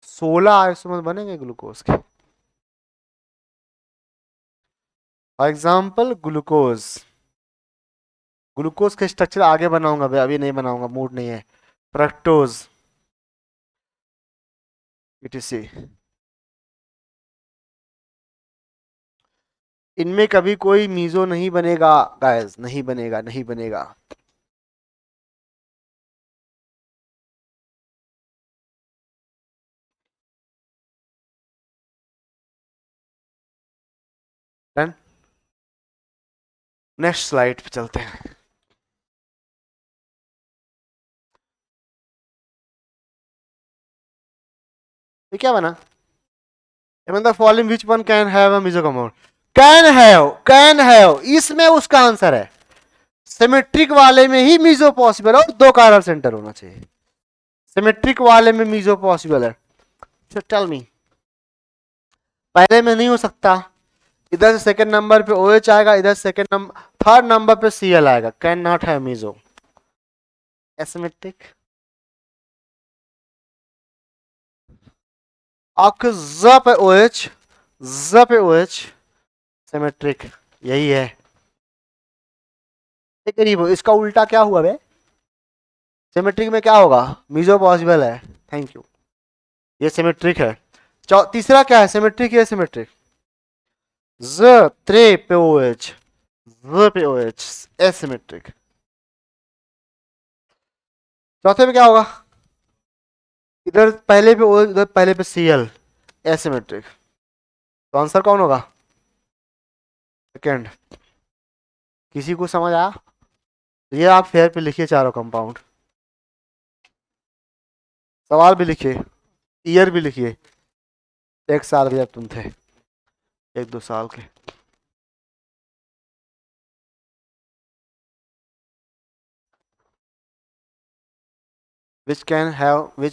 Speaker 1: 16 आइसोमर बनेंगे ग्लूकोज के। फॉर एग्जाम्पल ग्लूकोज, ग्लूकोज का स्ट्रक्चर आगे बनाऊंगा भाई, अभी नहीं बनाऊंगा, मूड नहीं है। फ्रक्टोज, etc, इनमें कभी कोई मीजो नहीं बनेगा गाइस, नहीं बनेगा, नहीं बनेगा। डन, नेक्स्ट स्लाइड पे चलते हैं। ये क्या बना? मतलब following which one can have a meso compound? Can have, इसमें उसका आंसर है। सिमेट्रिक वाले में ही मीजो पॉसिबल है और दो कायरल सेंटर होना चाहिए। सिमेट्रिक वाले में मीजो पॉसिबल है। So tell me, पहले में नहीं हो सकता। इधर से सेकंड नंबर पे OH आएगा, इधर सेकंड नंबर, थर्ड नंबर पे Cl आएगा, cannot have meso. Asymmetric. अक ज पे OH, ज पे OH, सिमेट्रिक, यही है। करीब इसका उल्टा क्या हुआ बे? सिमेट्रिक में क्या होगा? मीजो पॉसिबल है, थैंक यू, ये सिमेट्रिक है। तीसरा क्या है, सिमेट्रिक या सिमेट्रिक? ज त्रे पे OH, ज पे OH, एसिमेट्रिक। चौथे में क्या होगा? इधर पहले पे OH, इधर पहले पे Cl, एसिमेट्रिक। तो आंसर कौन होगा? सेकेंड। किसी को समझ आया? ये आप फेयर पे लिखिए चारों कंपाउंड, सवाल भी लिखिए, ईयर भी लिखिए। एक साल के जब तुम थे, एक दो साल के। which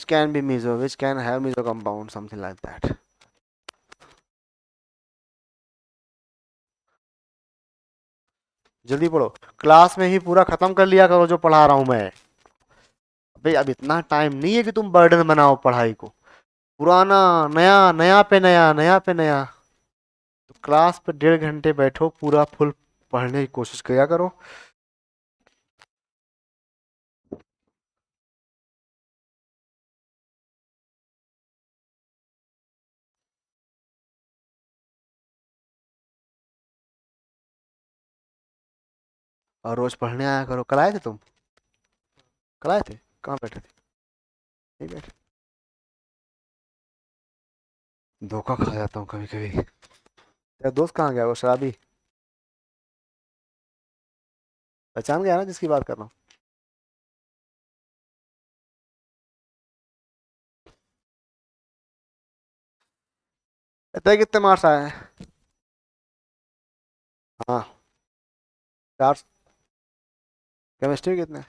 Speaker 1: can be meso, which can have meso compound, something like that. जल्दी पढ़ो, क्लास में ही पूरा खत्म कर लिया करो जो पढ़ा रहा हूं मैं। भाई अब इतना टाइम नहीं है कि तुम बर्डन बनाओ पढ़ाई को, पुराना नया, नया पे नया, नया पे नया। तो क्लास पे 1.5 घंटे बैठो, पूरा फुल पढ़ने की कोशिश किया करो। और रोज पढ़ने आया करो। कल आए थे तुम? कल आए थे? कहाँ बैठे थे? नहीं बैठे? धोखा खा जाता हूँ कभी कभी। तेरा दोस्त कहाँ गया, वो शराबी? पहचान गया ना जिसकी बात कर रहा हूँ? इतने कितने मार्क्स आए हैं? हाँ, 4। केमिस्ट्री कितने?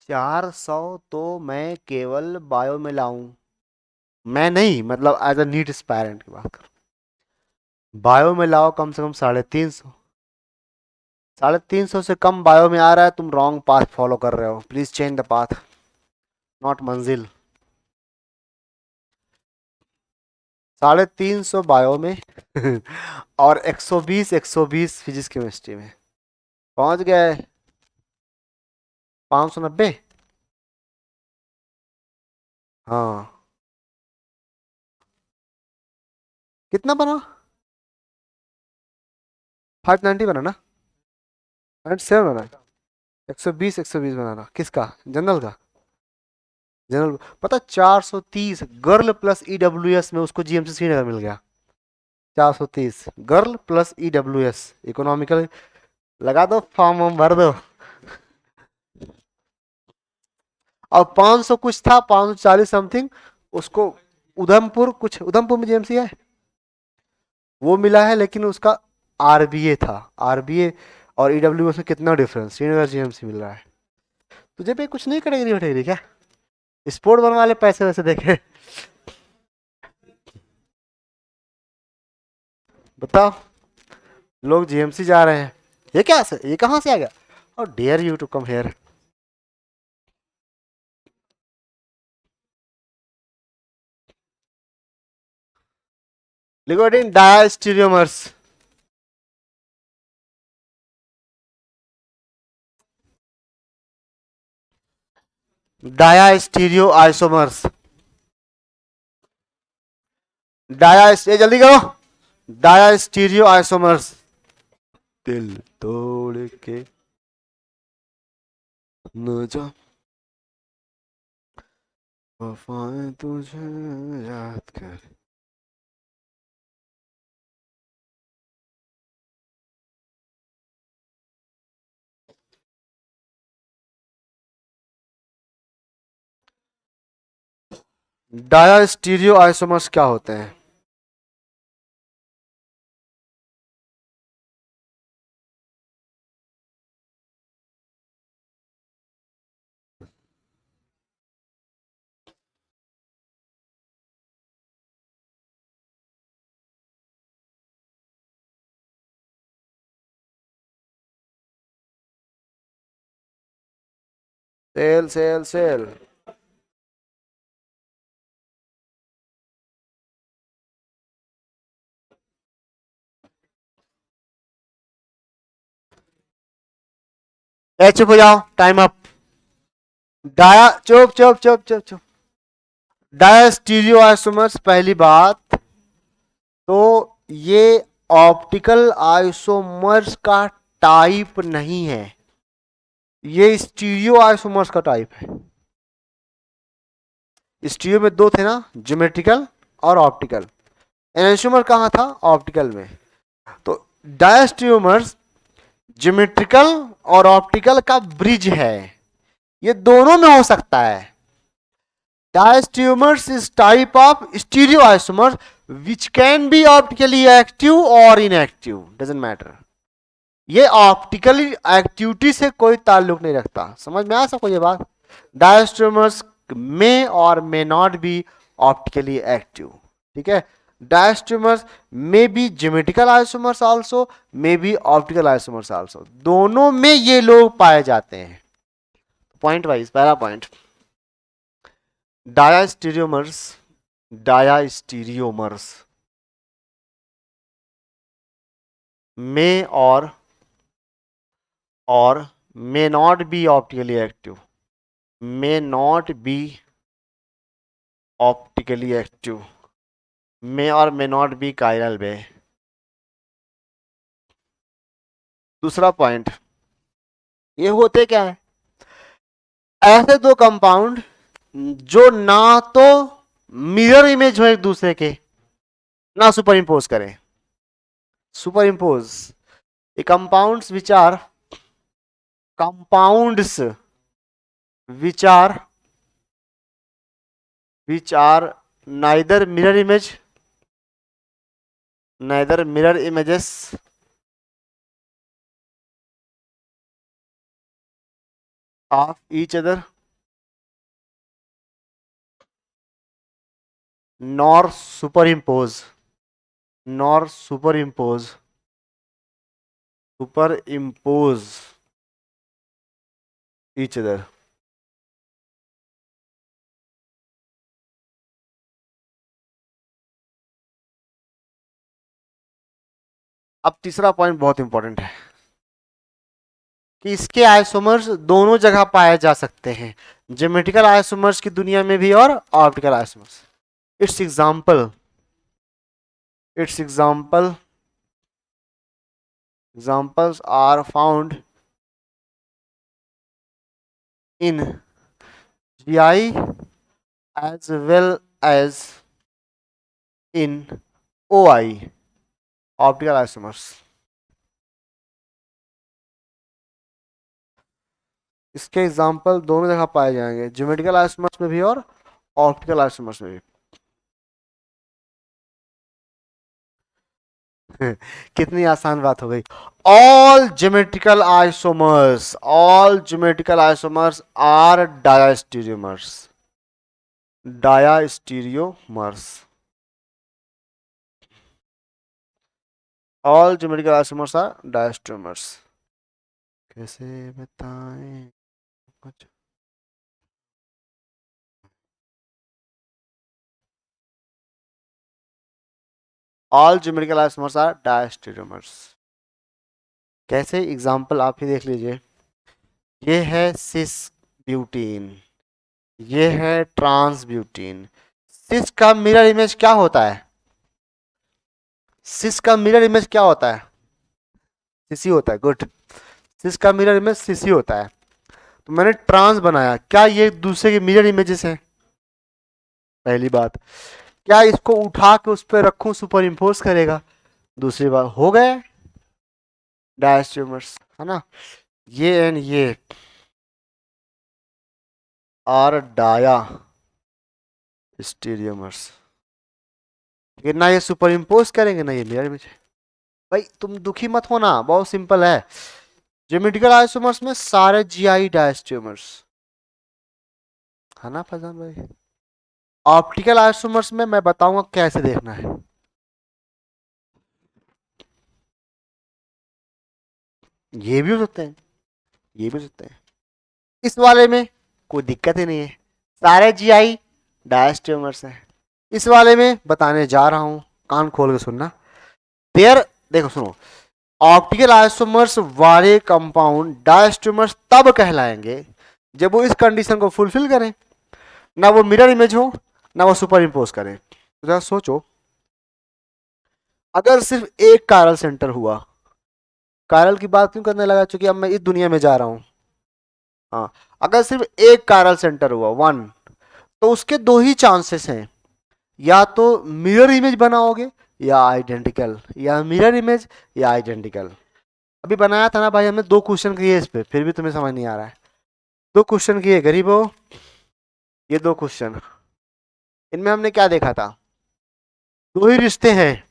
Speaker 1: 400 तो मैं केवल बायो में लाऊं। मैं नहीं, मतलब एज अ नीट एस्पायरेंट की बात करूं। बायो में लाओ कम से कम 350। 350 से कम बायो में आ रहा है, तुम रॉन्ग पाथ फॉलो कर रहे हो। Please change the path, not मंजिल। 350 बायो में और 120 फिजिक्स केमिस्ट्री में। पहुंच गए 590। हाँ, कितना बना? 590 बना ना? 97 बना? 120 बनाना किसका? जनरल का? जनरल। पता 430 गर्ल प्लस ईडब्ल्यूएस में उसको जीएमसी श्रीनगर मिल गया। 430 गर्ल प्लस ईडब्ल्यूएस इकोनॉमिकल। लगा दो, फॉर्म वॉर्म भर दो। और 500 कुछ था, 540 समथिंग उसको। उधमपुर, कुछ उधमपुर में जीएमसी है, वो मिला है, लेकिन उसका आरबीए था। आरबीए और ईडब्ल्यूएस में कितना डिफरेंस, श्रीनगर जीएमसी मिल रहा है। तुझे पे कुछ नहीं कटेगी बटेगी क्या? स्पोर्ट बनवा ले, पैसे वैसे देखे। बताओ, लोग जीएमसी जा रहे हैं। ये क्या से, ये कहां से आ गया? और dare you to come here. लिगोडिन डायस्टीरियोमर्स। Diastereo isomers. ये जल्दी करो। Diastereo isomers. दिल तोड़ के न जा, वफाएं तुझे याद कर। डायास्टीरियो आइसोमर्स क्या होते हैं? Cell cell cell. ए चुप हो जाओ, टाइम अप। चुप चुप चुप चुप चुप। डायस्टीरियो आइसोमर्स, पहली बात तो ये ऑप्टिकल आइसोमर्स का टाइप नहीं है, ये स्टीरियो आइसोमर्स का टाइप है। स्टीरियो में दो थे ना, ज्योमेट्रिकल और ऑप्टिकल। एनेंशियोमर कहाँ था? ऑप्टिकल में। तो डायस्टीरियोमर्स ज्योमेट्रिकल और ऑप्टिकल का ब्रिज है, ये दोनों में हो सकता है। Diastereomers is type of stereoisomers which can be optically active or inactive, doesn't matter. ये ऑप्टिकली एक्टिविटी से कोई ताल्लुक नहीं रखता। समझ में आ सबको ये बात? Diastereomers may or may not be optically active, ठीक है। Diastereomers may be geometrical isomers also, may be optical isomers also, दोनों में ये लोग पाए जाते हैं। पॉइंट वाइज, पहला point, diastereomers, diastereomers may or may not be optically active, may not be optically active, may or may not be chiral वे। दूसरा पॉइंट, ये होते क्या है? ऐसे दो कंपाउंड जो ना तो मिरर इमेज हो एक दूसरे के, ना सुपर इंपोज करें। सुपर इंपोज, ये कंपाउंड्स विचार, compounds which are neither mirror image, neither mirror images of each other nor superimpose each other. अब तीसरा पॉइंट बहुत इंपॉर्टेंट है कि इसके आइसोमर्स दोनों जगह पाए जा सकते हैं, ज्योमेट्रिकल आइसोमर्स की दुनिया में भी और optical isomers. It's examples are found in GI as well as in OI, optical isomers. इसके एग्जाम्पल दोनों जगह पाए जाएंगे, ज्योमेट्रिकल आइसोमर्स में भी और ऑप्टिकल आइसोमर्स में भी. कितनी आसान बात हो गई. all geometrical isomers are diastereomers. All geometrical isomers are diastereomers. कैसे बताएं कुछ. All geometrical isomers are diastereomers. कैसे, एग्जाम्पल आप ही देख लीजिए. ये है सिस ब्यूटीन, ये है ट्रांस ब्यूटीन. सिस का मिरर इमेज क्या होता है? सिस का मिरर इमेज क्या होता है? सीसी होता है. गुड. सिस का मिरर इमेज सीसी होता है. तो मैंने ट्रांस बनाया, क्या ये दूसरे के मिरर इमेजेस हैं? पहली बात. क्या इसको उठा के उस पर रखूं, सुपर इम्पोज करेगा? दूसरी बात. हो गए डायस्ट्रीमर्स, है ना. ये एंड ये आर डाया स्टीरियोमर्स. ना ये सुपर इम्पोज करेंगे ना ये मिरर इमेज. भाई तुम दुखी मत होना, बहुत सिंपल है. ज्योमेट्रिकल आइसोमर्स में सारे जीआई डायस्ट्रीमर्स, है ना फैजान भाई. ऑप्टिकल आइसोमर्स में मैं बताऊंगा कैसे देखना है. ये भी हो सकते हैं, ये भी हो सकते हैं. इस वाले में कोई दिक्कत ही नहीं है, सारे जीआई डायस्ट्रीमर्स हैं. इस वाले में बताने जा रहा हूं, कान खोल के सुनना. देयर, देखो सुनो. ऑप्टिकल आइसोमर्स वाले कंपाउंड डायस्ट्रीमर्स तब कहलाएंगे जब वो इस कंडीशन को फुलफिल करें, ना वो मिरर इमेज हो ना वो सुपर इम्पोज करें. तो जरा सोचो, अगर सिर्फ एक कायरल सेंटर हुआ, कायरल की बात क्यों करने लगा, चूंकि अब मैं इस दुनिया में जा रहा हूं. हाँ, अगर सिर्फ एक कायरल सेंटर हुआ, वन, तो उसके दो ही चांसेस हैं, या तो मिरर इमेज बनाओगे या आइडेंटिकल, या मिरर इमेज या आइडेंटिकल. अभी बनाया था ना भाई हमने, 2 क्वेश्चन किए इस पे, फिर भी तुम्हें समझ नहीं आ रहा है. 2 क्वेश्चन किए गरीबो, ये 2 क्वेश्चन. इनमें हमने क्या देखा था? 2 ही रिश्ते हैं.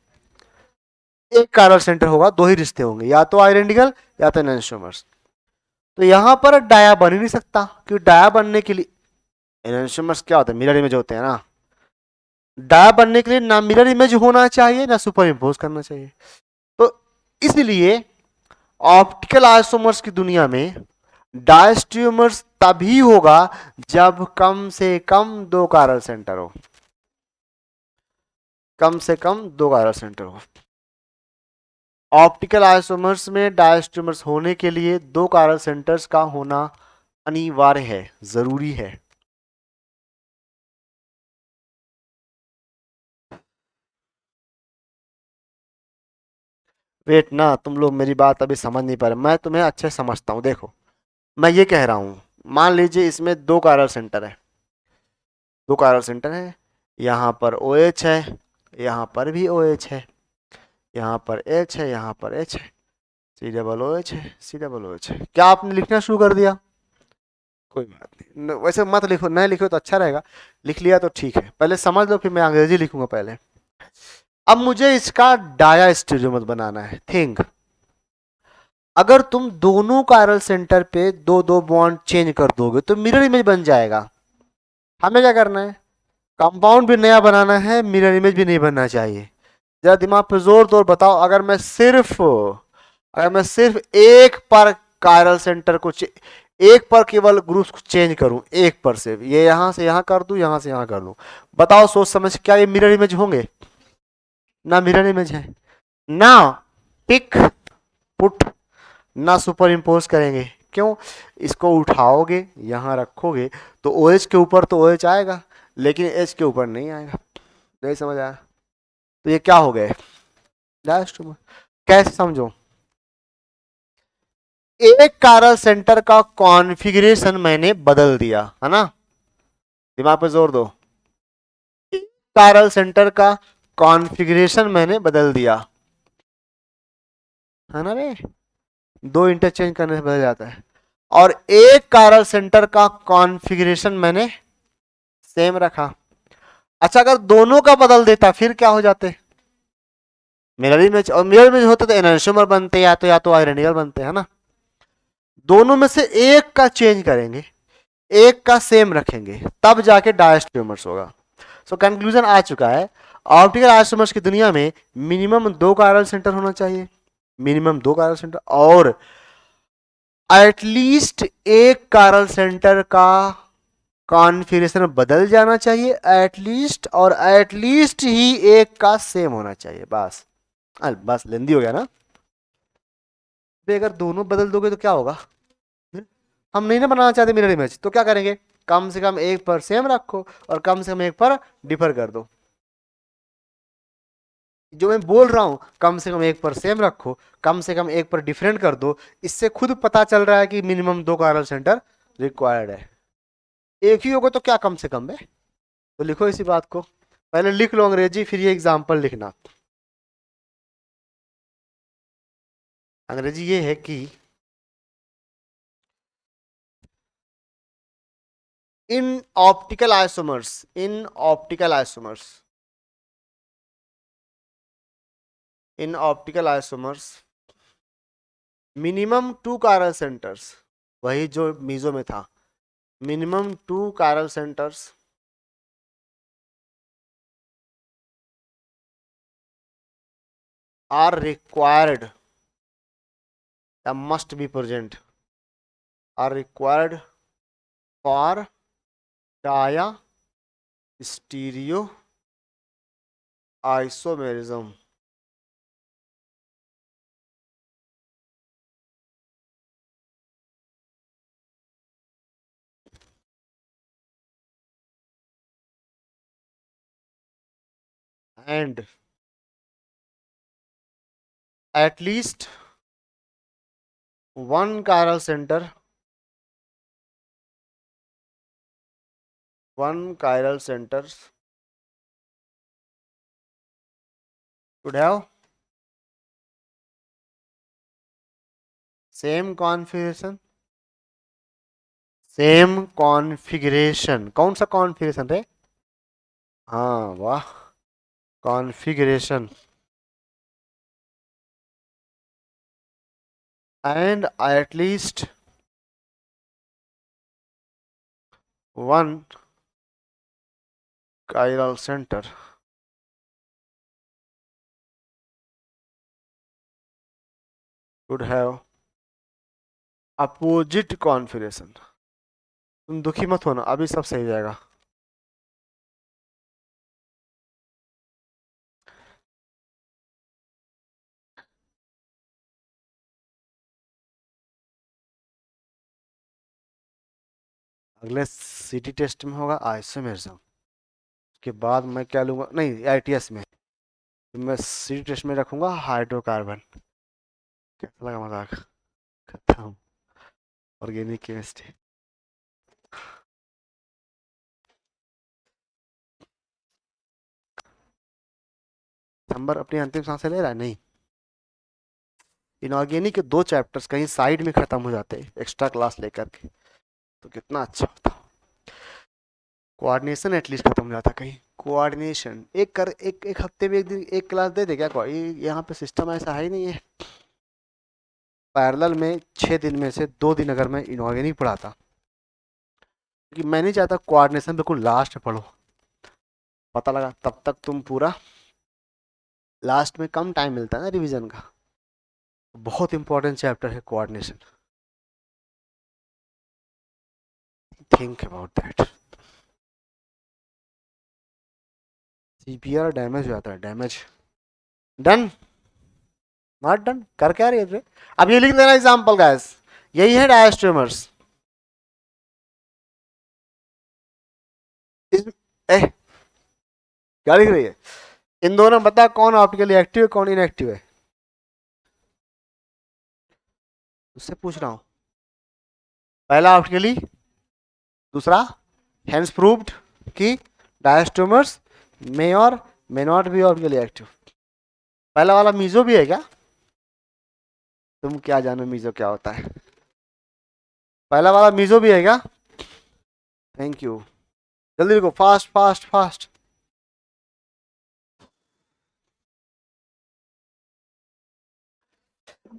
Speaker 1: एक कायरल सेंटर होगा, 2 ही रिश्ते होंगे, या तो आइडेंटिकल या तो एनेंटियोमर्स. तो यहां पर डाया बन ही नहीं सकता, क्योंकि डाया बनने के लिए एनेंटियोमर्स क्या होता है, मिरर इमेज होते हैं ना. डाया बनने के लिए ना मिरर इमेज होना चाहिए ना सुपर इम्पोज करना चाहिए. तो इसलिए ऑप्टिकल आइसोमर्स की दुनिया में डायस्ट्रीमर्स तभी होगा जब कम से कम 2 कायरल सेंटर हो, कम से कम 2 कायरल सेंटर हो. ऑप्टिकल आइसोमर्स में डायस्ट्रीमर्स होने के लिए 2 कायरल सेंटर्स का होना अनिवार्य है, जरूरी है. वेट ना, तुम लोग मेरी बात अभी समझ नहीं पा रहे. मैं तुम्हें अच्छे समझता हूं. देखो, मैं ये कह रहा हूं, मान लीजिए इसमें 2 कायरल सेंटर है, 2 कायरल सेंटर है. यहाँ पर OH है, यहाँ पर भी OH है, यहाँ पर H है, यहाँ पर H है, C डबल OH है, C डबल OH है. क्या आपने लिखना शुरू कर दिया? कोई बात नहीं, वैसे मत लिखो, नहीं लिखो तो अच्छा रहेगा, लिख लिया तो ठीक है, पहले समझ लो फिर मैं अंग्रेजी लिखूंगा पहले। अब मुझे इसका डाया स्टीरियोमर बनाना है। थिंक, अगर तुम दोनों कायरल सेंटर पे दो दो बॉन्ड चेंज कर दोगे तो मिरर इमेज बन जाएगा। हमें क्या करना है, कंपाउंड भी नया बनाना है, मिरर इमेज भी नहीं बनना चाहिए। जरा दिमाग पे जोर दो, बताओ अगर मैं सिर्फ एक पर कायरल सेंटर को एक पर केवल ग्रुप को चेंज करूं, एक पर से ये यहां से यहां कर दूं, यहां से यहां कर दूं, बताओ सोच समझ, क्या ये मिरर इमेज होंगे? ना मिरर इमेज है, ना पिक पुट, ना सुपर इम्पोज करेंगे। क्यों? इसको उठाओगे यहां रखोगे तो ओ OH के ऊपर तो ओ OH आएगा, लेकिन एच के ऊपर नहीं आएगा। नहीं समझ आया? तो ये क्या हो गए, डायस्ट्रोमर। कैसे समझो, एक कायरल सेंटर का कॉन्फ़िगरेशन मैंने बदल दिया है ना, दिमाग पे जोर दो, कायरल सेंटर का कॉन्फ़िगरेशन मैंने बदल दिया है ना रे, दो इंटरचेंज करने से बदल जाता है। और एक कायरल सेंटर का कॉन्फ़िगरेशन मैंने सेम रखा। अच्छा, अगर दोनों का बदल देता फिर क्या हो जाते, मिरर इमेज, और मिरर इमेज होते तो एनांशियोमर बनते, या तो आयरनियल बनते, है ना। दोनों में से एक का चेंज करेंगे, एक का सेम रखेंगे, तब जाके डायस्ट्रोमर्स होगा। सो कंक्लूजन आ चुका है, ऑप्टिकल आइसोमर्स की दुनिया में मिनिमम दो कायरल सेंटर होना चाहिए, मिनिमम दो कायरल सेंटर, और एटलीस्ट एक कायरल सेंटर का कॉन्फ़िगरेशन बदल जाना चाहिए एटलीस्ट, और एटलीस्ट ही एक का सेम होना चाहिए। बस बस लेंदी हो गया ना। अगर दोनों बदल दोगे तो क्या होगा, हम नहीं ना बनाना चाहते मिरर इमेज, तो क्या करेंगे, कम से कम एक पर सेम रखो और कम से कम एक पर डिफर कर दो। जो मैं बोल रहा हूं, कम से कम एक पर सेम रखो, कम से कम एक पर डिफरेंट कर दो, इससे खुद पता चल रहा है कि मिनिमम दो कायरल सेंटर रिक्वायर्ड है। एक ही होगा तो क्या कम से कम है, तो लिखो इसी बात को, पहले लिख लो अंग्रेजी फिर ये एग्जाम्पल लिखना। अंग्रेजी ये है कि in optical isomers, in optical isomers, in optical isomers minimum two chiral centres, वही जो मीजो में था, minimum two chiral centres are required, must be present, are required for diastereoisomerism. And at least one chiral center, one chiral centers should have same configuration, same configuration, कौन सा configuration रे, हाँ वाह, configuration, and at least one chiral center should have opposite configuration. तुम दुखी मत होना, अभी सब सही हो जाएगा। अगले सीटी टेस्ट में होगा आइसोमेरिज्म, उसके बाद मैं क्या लूंगा, नहीं आईटीएस में, तो मैं सीटी टेस्ट में रखूंगा हाइड्रोकार्बन। कैसा लगा मजाक, खत्म, ऑर्गेनिक केमिस्ट्री। नंबर अपनी अंतिम सांसें ले रहा है, नहीं, इनऑर्गेनिक के दो चैप्टर्स कहीं साइड में खत्म हो जाते हैं एक्स्ट्रा क्लास लेकर के, तो कितना अच्छा होता। कोऑर्डिनेशन एटलीस्ट खत्म हो जाता कहीं। कोऑर्डिनेशन एक हफ्ते में एक दिन एक क्लास दे दे क्या? यहाँ पे सिस्टम ऐसा है ही नहीं है। पैरेलल में 6 दिन में से 2 दिन अगर मैं इनऑर्गेनिक पढ़ाता, क्योंकि मैं नहीं चाहता कोऑर्डिनेशन बिल्कुल लास्ट में पढ़ो, पता लगा तब तक तुम पूरा, लास्ट में कम टाइम मिलता है ना रिवीजन का। बहुत इंपॉर्टेंट चैप्टर है coordination, think about that. CPR damage हो जाता है, डैमेज। डन, नॉट डन, कर क्या रही है? अब ये लिख देना एग्जाम्पल गाइस, यही है डायस्ट्रीमर्स। ए, क्या लिख रही है? इन दोनों बता कौन ऑप्टिकली एक्टिव है कौन इनएक्टिव है, उससे पूछ रहा हूं। पहला ऑप्टिकली, दूसरा हेंस प्रूव्ड कि डायस्ट्रोमर्स मे or may not be optically active. पहला वाला मीजो भी है क्या? तुम क्या जानो मीजो क्या होता है? पहला वाला मीजो भी है क्या? थैंक यू, जल्दी लिखो, फास्ट फास्ट फास्ट।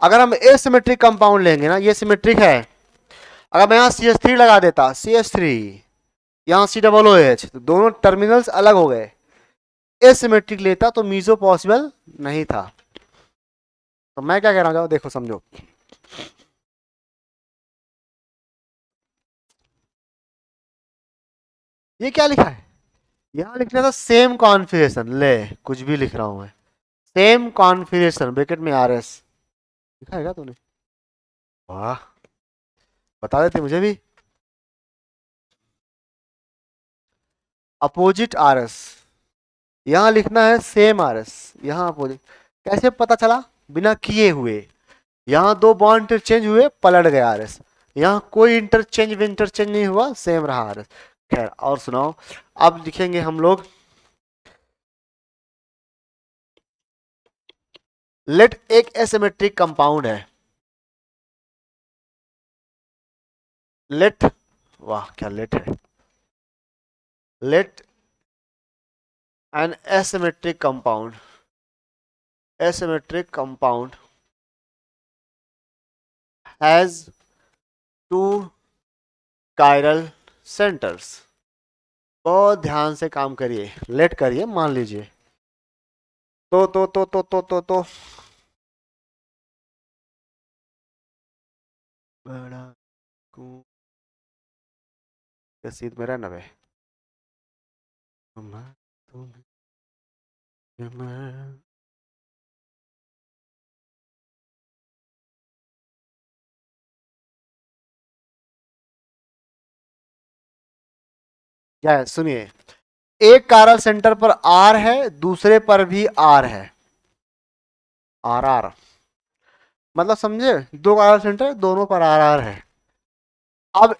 Speaker 1: अगर हम एसिमेट्रिक कंपाउंड लेंगे ना, ये सिमेट्रिक है, अगर मैं यहाँ CH3 लगा देता, CH3 यहाँ COOH, तो दोनों टर्मिनल्स अलग हो गए। एसिमेट्रिक लेता तो मीजो पॉसिबल नहीं था। तो मैं क्या कह रहा हूँ, देखो समझो, ये क्या लिखा है? यहाँ लिखना था सेम कॉन्फ़िगरेशन, ले कुछ भी लिख रहा हूं मैं, सेम कॉन्फ़िगरेशन ब्रैकेट में RS लिखा है क्या तूने? वाह, बता देते मुझे भी। अपोजिट RS, यहाँ लिखना है सेम RS, यहाँ अपोजिट। कैसे पता चला? बिना किए हुए, यहाँ दो बॉन्ड इंटरचेंज हुए, पलट गए RS। यहाँ कोई इंटरचेंज इंटरचेंज नहीं हुआ, सेम रहा RS। खैर, और सुनाओ। अब लिखेंगे हम लोग, लेट एक एसिमेट्रिक कंपाउंड है, लेट, वाह क्या लेट है, late an asymmetric compound has two chiral centers। बहुत ध्यान से काम करिए, लेट करिए, मान लीजिए तो बड़ा को सीध में रहना बे, क्या है सुनिए, एक कारल सेंटर पर R है, दूसरे पर भी R है, RR, मतलब समझे, दो कारल सेंटर, दोनों पर RR है। अब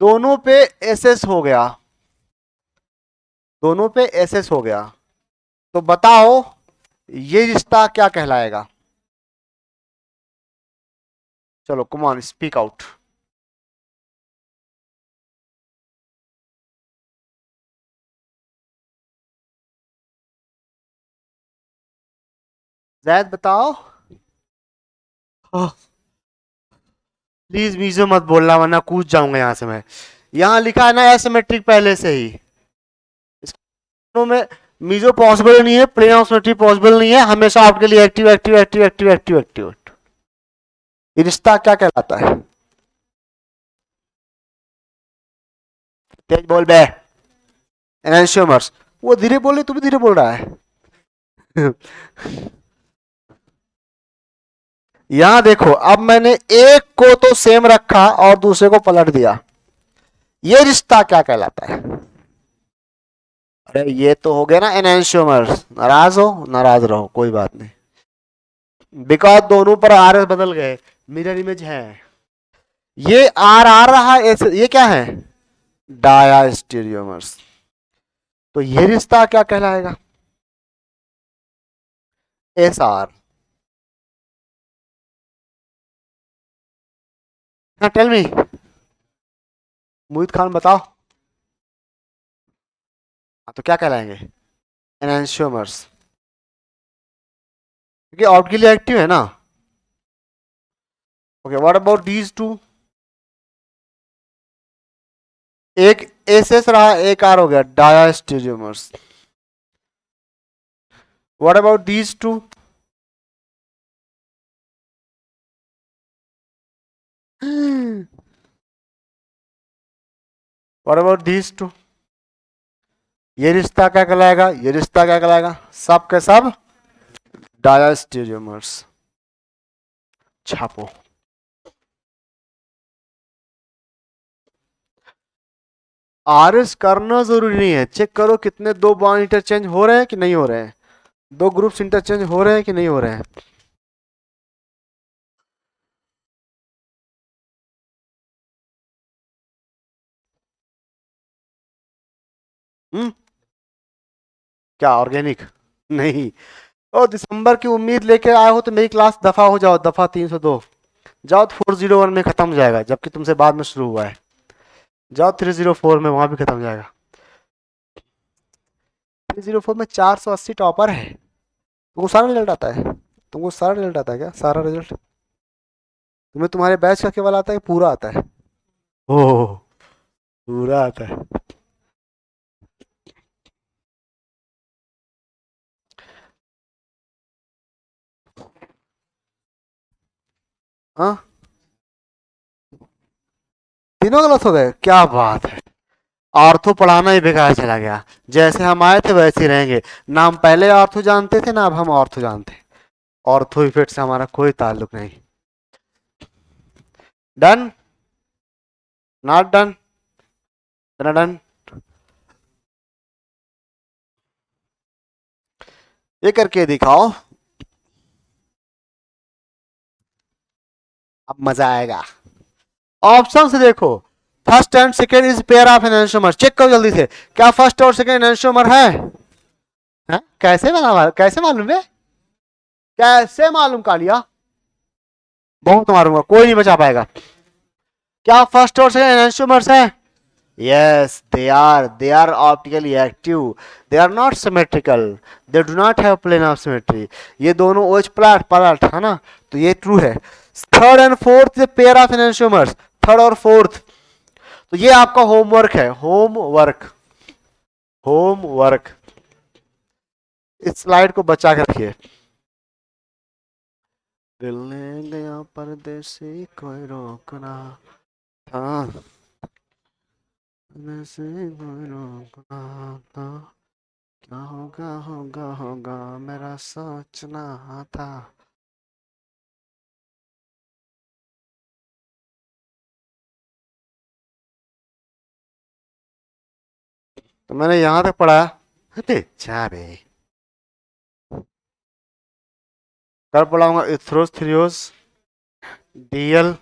Speaker 1: दोनों पे SS हो गया, दोनों पे SS हो गया, तो बताओ ये रिश्ता क्या कहलाएगा? चलो come on, speak out. Zaid बताओ। प्लीज मीजो मत बोलना वरना कूद जाऊंगा यहां से मैं। यहां लिखा है ना एसिमेट्रिक पहले से ही, इसमें में मीजो पॉसिबल नहीं है, प्लेन ऑफ सिमेट्री पॉसिबल नहीं है, हमेशा आपके लिए active active active active active active. ये रिश्ता क्या कहलाता है? तेज बोल बे, एनैंशियोमर्स। वो धीरे बोल रही, तू भी धीरे बोल रहा है। यहां देखो, अब मैंने एक को तो सेम रखा और दूसरे को पलट दिया, ये रिश्ता क्या कहलाता है? अरे ये तो हो गया ना एनैंशियोमर्स, नाराज हो, नाराज रहो, कोई बात नहीं, बिकॉज दोनों पर RS बदल गए, मिरर इमेज है। ये R रहा, ये क्या है? डायास्टीरियोमर्स। तो ये रिश्ता क्या कहलाएगा? SR। हाँ टेल मी। मोहित खान बताओ। हाँ, तो क्या कहलाएंगे? एनांशियोमर्स, क्योंकि आउट के लिए एक्टिव है ना। Okay, what about these two? एक एस एस रहा, एक आर हो गया, diastereomers. What about these two? What about these two? ये रिश्ता क्या कहलाएगा, ये रिश्ता क्या कहलाएगा? सब के सब डायास्टेरियोमर्स। छापो। आरएस करना जरूरी नहीं है, चेक करो कितने दो बॉन्ड इंटरचेंज हो रहे हैं कि नहीं हो रहे हैं, दो ग्रुप्स इंटरचेंज हो रहे हैं कि नहीं हो रहे हैं। हम्म, क्या ऑर्गेनिक? नहीं। ओ दिसंबर की उम्मीद लेके आए हो तो मेरी क्लास दफा हो जाओ, दफा 302। जाओ तो 401 में खत्म हो जाएगा, जबकि तुमसे बाद में शुरू हुआ है। जाओ 304 में, वहां भी खत्म हो जाएगा। 304 में 480 टॉपर है। तुमको सारा रिजल्ट आता है? तुमको सारा रिजल्ट आता है क्या, सारा रिजल्ट? तुम्हें तुम्हारे बैच का केवल आता है कि पूरा आता है? ओह, पूरा आता है। हाँ, तीनों गलत हो गए, क्या बात है। ऑर्थो पढ़ाना ही बेकार चला गया। जैसे हम आए थे वैसे ही रहेंगे। नाम पहले ऑर्थो जानते थे ना, अब हम ऑर्थो जानते हैं। ऑर्थो इफेक्ट से हमारा कोई ताल्लुक नहीं। डन? Not done? डन? ये करके दिखाओ, अब मजा आएगा। ऑप्शन से देखो, first and second is pair of enantiomer. Check करो जल्दी से, क्या फर्स्ट और सेकेंड एनांशियोमर है? हाँ? कैसे बना, कैसे मालूम है? कैसे मालूम कालिया? बहुत मारूंगा, कोई नहीं बचा पाएगा। क्या फर्स्ट और सेकेंड एनांशियोमर्स है? Yes, they are optically active. They are not symmetrical. They do not have plane of symmetry. ये दोनों OH प्लस प्लस है ना, तो ये ट्रू है। Third and fourth pair of enantiomers, third और फोर्थ। तो ये आपका होमवर्क है, होमवर्क, होमवर्क। इस स्लाइड को बचा कर रखिए। दिल ने गया परदेसी कोई रोकना था, से कोई रोकना था, क्या होगा होगा होगा मेरा सोचना था। तो मैंने यहां तक पढ़ा। अरे जा बे, कल पढ़ाऊंगा इथ्रोस थ्रियोस डीएल।